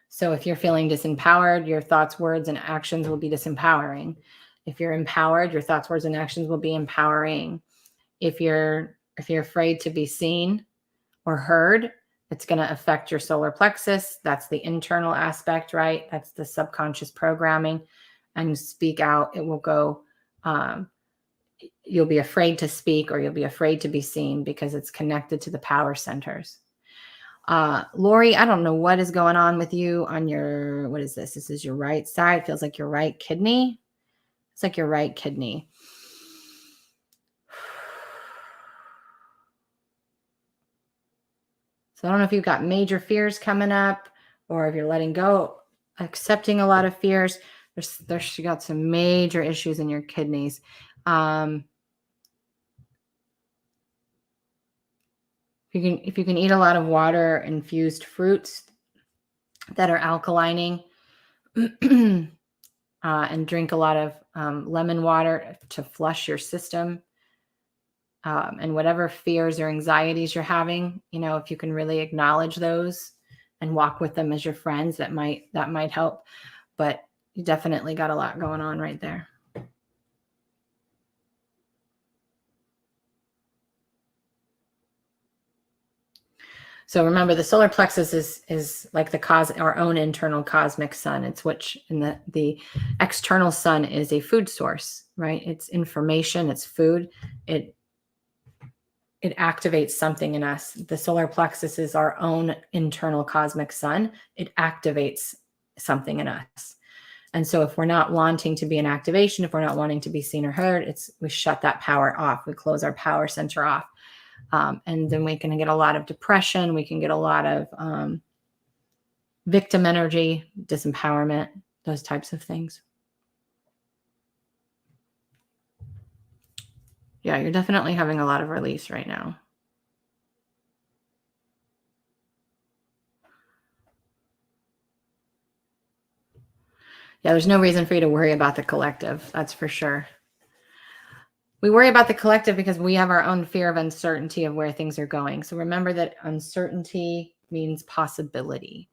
So if you're feeling disempowered, your thoughts, words, and actions will be disempowering. If you're empowered, your thoughts, words, and actions will be empowering. If you're afraid to be seen or heard, it's going to affect your solar plexus. That's the internal aspect, right? That's the subconscious programming. And you speak out, it will go, you'll be afraid to speak or you'll be afraid to be seen because it's connected to the power centers. Lori, I don't know what is going on with you on your, what is this? This is your right side. It feels like your right kidney. It's like your right kidney. So I don't know if you've got major fears coming up or if you're letting go, accepting a lot of fears. There's you got some major issues in your kidneys. If you can eat a lot of water infused fruits that are alkalining and drink a lot of lemon water to flush your system. And whatever fears or anxieties you're having, if you can really acknowledge those and walk with them as your friends, that might help. But you definitely got a lot going on right there. So remember, the solar plexus is like our own internal cosmic sun. It's which in the external sun is a food source, right? It's information, it's food. It activates something in us. The solar plexus is our own internal cosmic sun. It activates something in us. And so if we're not wanting to be in activation, if we're not wanting to be seen or heard, we shut that power off. We close our power center off. And then we can get a lot of depression. We can get a lot of victim energy, disempowerment, those types of things. Yeah, you're definitely having a lot of release right now. Yeah, there's no reason for you to worry about the collective. That's for sure. We worry about the collective because we have our own fear of uncertainty of where things are going. So remember that uncertainty means possibility.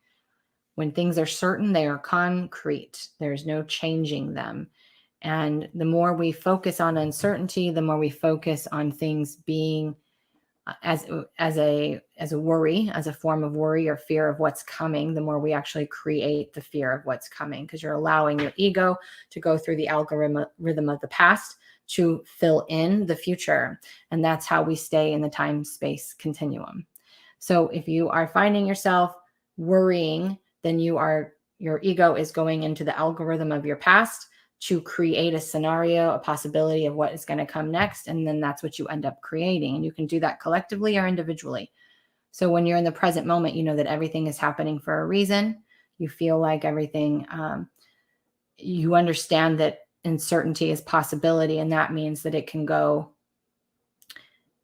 When things are certain, they are concrete. There's no changing them. And the more we focus on uncertainty, the more we focus on things being as a worry, as a form of worry or fear of what's coming, the more we actually create the fear of what's coming, because you're allowing your ego to go through the algorithm of the past to fill in the future. And that's how we stay in the time-space continuum. So if you are finding yourself worrying, then your ego is going into the algorithm of your past to create a scenario, a possibility of what is going to come next. And then that's what you end up creating. And you can do that collectively or individually. So when you're in the present moment, you know that everything is happening for a reason. You feel like everything, you understand that uncertainty is possibility. And that means that it can go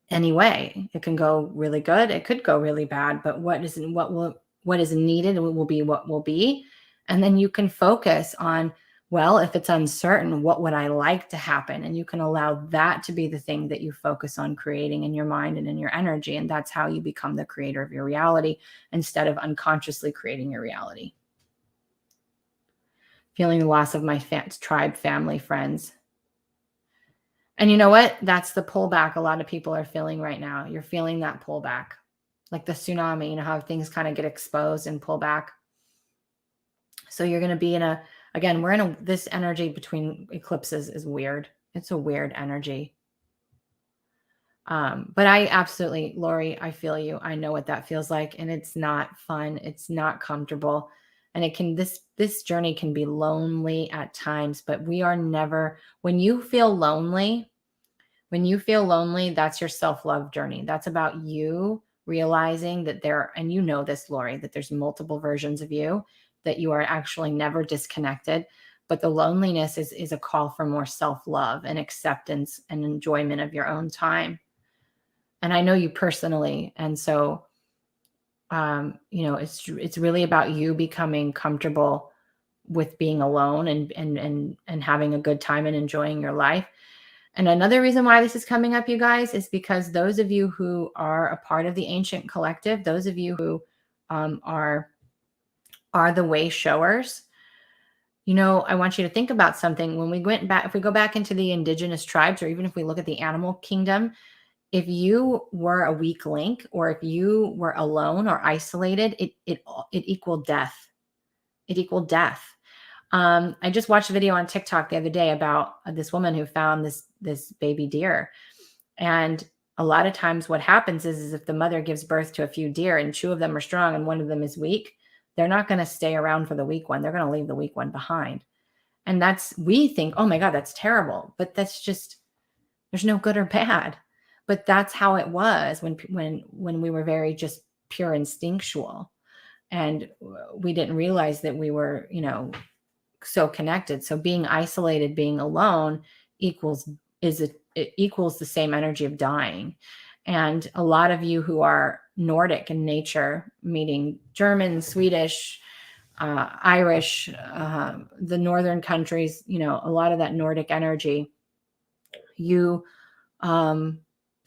any way. It can go really good. It could go really bad, but what is needed will be what will be. And then you can focus on, well, if it's uncertain, what would I like to happen? And you can allow that to be the thing that you focus on creating in your mind and in your energy. And that's how you become the creator of your reality instead of unconsciously creating your reality. Feeling the loss of my tribe, family, friends. And you know what? That's the pullback a lot of people are feeling right now. You're feeling that pullback. Like the tsunami, you know how things kind of get exposed and pull back. So you're going to be again, this energy between eclipses is weird. It's a weird energy. But I absolutely, Lori, I feel you. I know what that feels like. And it's not fun. It's not comfortable. And this journey can be lonely at times, but we are never, when you feel lonely, that's your self-love journey. That's about you realizing that and you know this, Lori, that there's multiple versions of you, that you are actually never disconnected. But the loneliness is a call for more self-love and acceptance and enjoyment of your own time. And I know you personally. And so, it's really about you becoming comfortable with being alone and having a good time and enjoying your life. And another reason why this is coming up, you guys, is because those of you who are a part of the ancient collective, those of you who are the way showers, I want you to think about something. When we went back, if we go back into the indigenous tribes, or even if we look at the animal kingdom, if you were a weak link, or if you were alone or isolated, it equaled death. It equaled death. I just watched a video on TikTok the other day about this woman who found this baby deer. And a lot of times what happens is if the mother gives birth to a few deer and 2 of them are strong and 1 of them is weak, they're not going to stay around for the weak one. They're going to leave the weak one behind. And we think, oh my God, that's terrible. But that's just, there's no good or bad. But that's how it was when we were very just pure instinctual. And we didn't realize that we were, so connected. So being isolated, being alone equals the same energy of dying. And a lot of you who are Nordic in nature, meaning German, Swedish, Irish, the northern countries, a lot of that Nordic energy,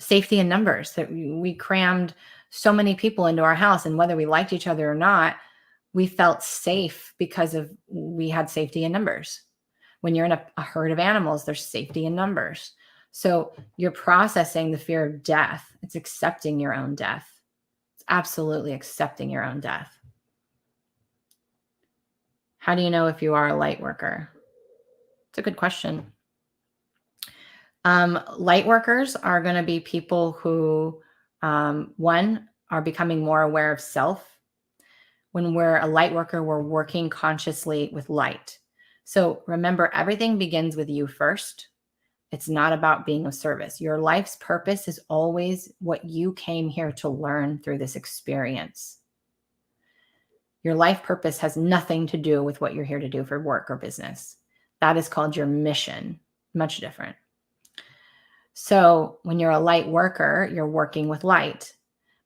safety in numbers, that we crammed so many people into our house, and whether we liked each other or not, we felt safe because we had safety in numbers. When you're in a herd of animals, there's safety in numbers. So you're processing the fear of death. It's accepting your own death. It's absolutely accepting your own death. How do you know if you are a light worker? It's a good question. Light workers are going to be people who, one, are becoming more aware of self. When we're a light worker, we're working consciously with light. So remember, everything begins with you first. It's not about being of service. Your life's purpose is always what you came here to learn through this experience. Your life purpose has nothing to do with what you're here to do for work or business. That is called your mission. Much different. So when you're a light worker, you're working with light.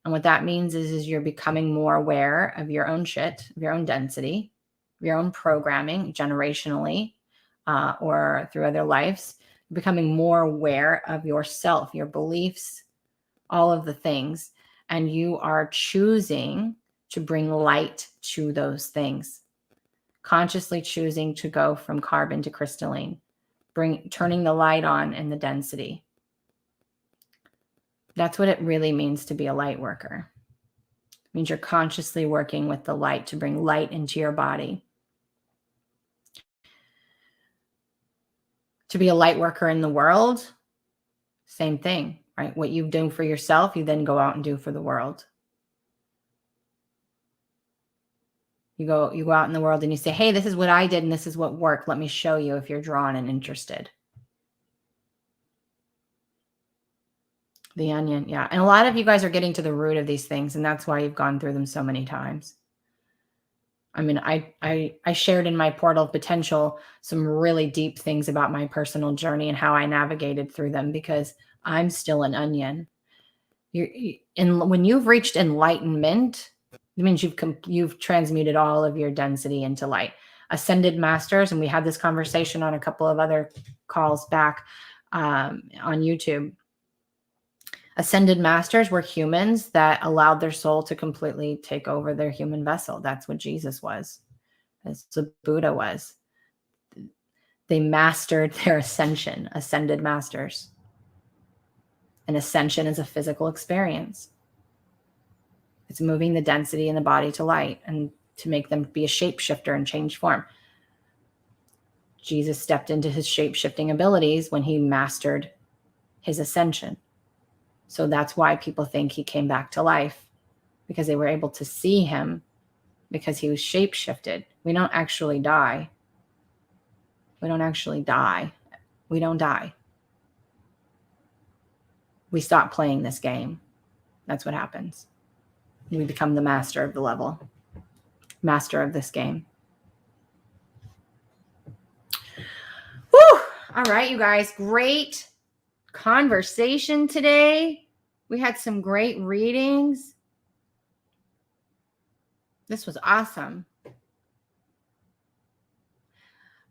And what that means is you're becoming more aware of your own shit, of your own density, your own programming generationally, or through other lives, becoming more aware of yourself, your beliefs, all of the things. And you are choosing to bring light to those things, consciously choosing to go from carbon to crystalline, turning the light on in the density. That's what it really means to be a light worker. It means you're consciously working with the light to bring light into your body. To be a light worker in the world, same thing, right? What you do for yourself, you then go out and do for the world. You go out in the world and you say, hey, this is what I did and this is what worked. Let me show you if you're drawn and interested. The onion, yeah. And a lot of you guys are getting to the root of these things, and that's why you've gone through them so many times. I mean, I shared in my Portal of Potential some really deep things about my personal journey and how I navigated through them, because I'm still an onion. When you've reached enlightenment, it means you've transmuted all of your density into light. Ascended masters, and we had this conversation on a couple of other calls back on YouTube. Ascended masters were humans that allowed their soul to completely take over their human vessel. That's what Jesus was. That's what Buddha was. They mastered their ascension, ascended masters. An ascension is a physical experience. It's moving the density in the body to light and to make them be a shapeshifter and change form. Jesus stepped into his shape-shifting abilities when he mastered his ascension. So that's why people think he came back to life, because they were able to see him, because he was shape-shifted. We don't actually die. We don't actually die. We don't die. We stop playing this game. That's what happens. We become the master of the level, master of this game. Whew! All right, you guys, great conversation today. We had some great readings. This was awesome.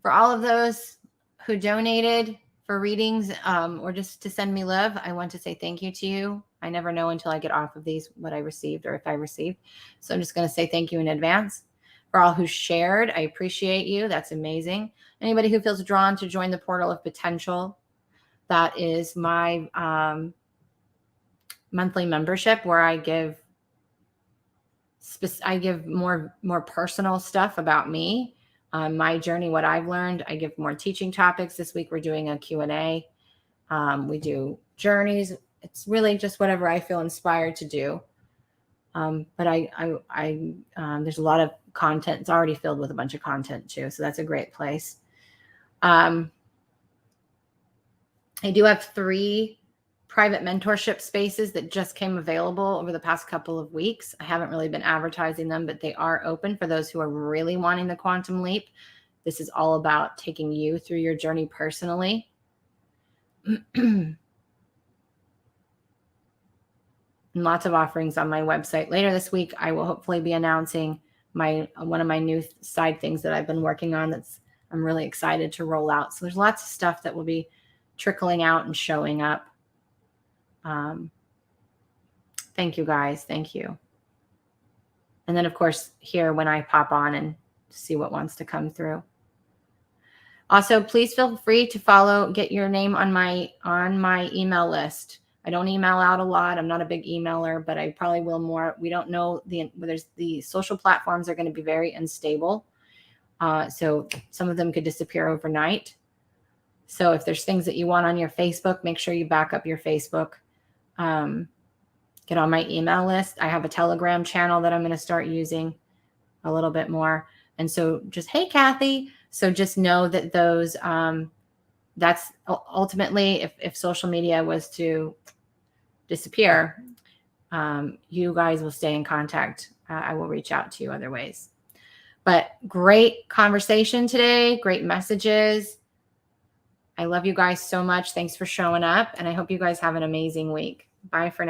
For all of those who donated for readings or just to send me love, I want to say thank you to you. I never know until I get off of these what I received or if I received. So I'm just going to say thank you in advance. For all who shared, I appreciate you. That's amazing. Anybody who feels drawn to join the Portal of Potential, that is my monthly membership where I give more personal stuff about me, my journey, what I've learned. I give more teaching topics. This week we're doing a Q&A. We do journeys. It's really just whatever I feel inspired to do. But there's a lot of content. It's already filled with a bunch of content too. So that's a great place. I do have 3 private mentorship spaces that just came available over the past couple of weeks. I haven't really been advertising them, but they are open for those who are really wanting the quantum leap. This is all about taking you through your journey personally. And lots of offerings on my website. Later this week, I will hopefully be announcing one of my new side things that I've been working on I'm really excited to roll out. So there's lots of stuff that will be trickling out and showing up. Thank you guys. Thank you. And then of course here when I pop on and see what wants to come through. Also, please feel free to get your name on my email list. I don't email out a lot. I'm not a big emailer, but I probably will more. We don't know the social platforms are going to be very unstable. So some of them could disappear overnight. So if there's things that you want on your Facebook, make sure you back up your Facebook. Get on my email list. I have a Telegram channel that I'm going to start using a little bit more. And so just, hey, Kathy. So just know that those, that's ultimately, if social media was to disappear, you guys will stay in contact. I will reach out to you other ways. But great conversation today. Great messages. I love you guys so much. Thanks for showing up. And I hope you guys have an amazing week. Bye for now.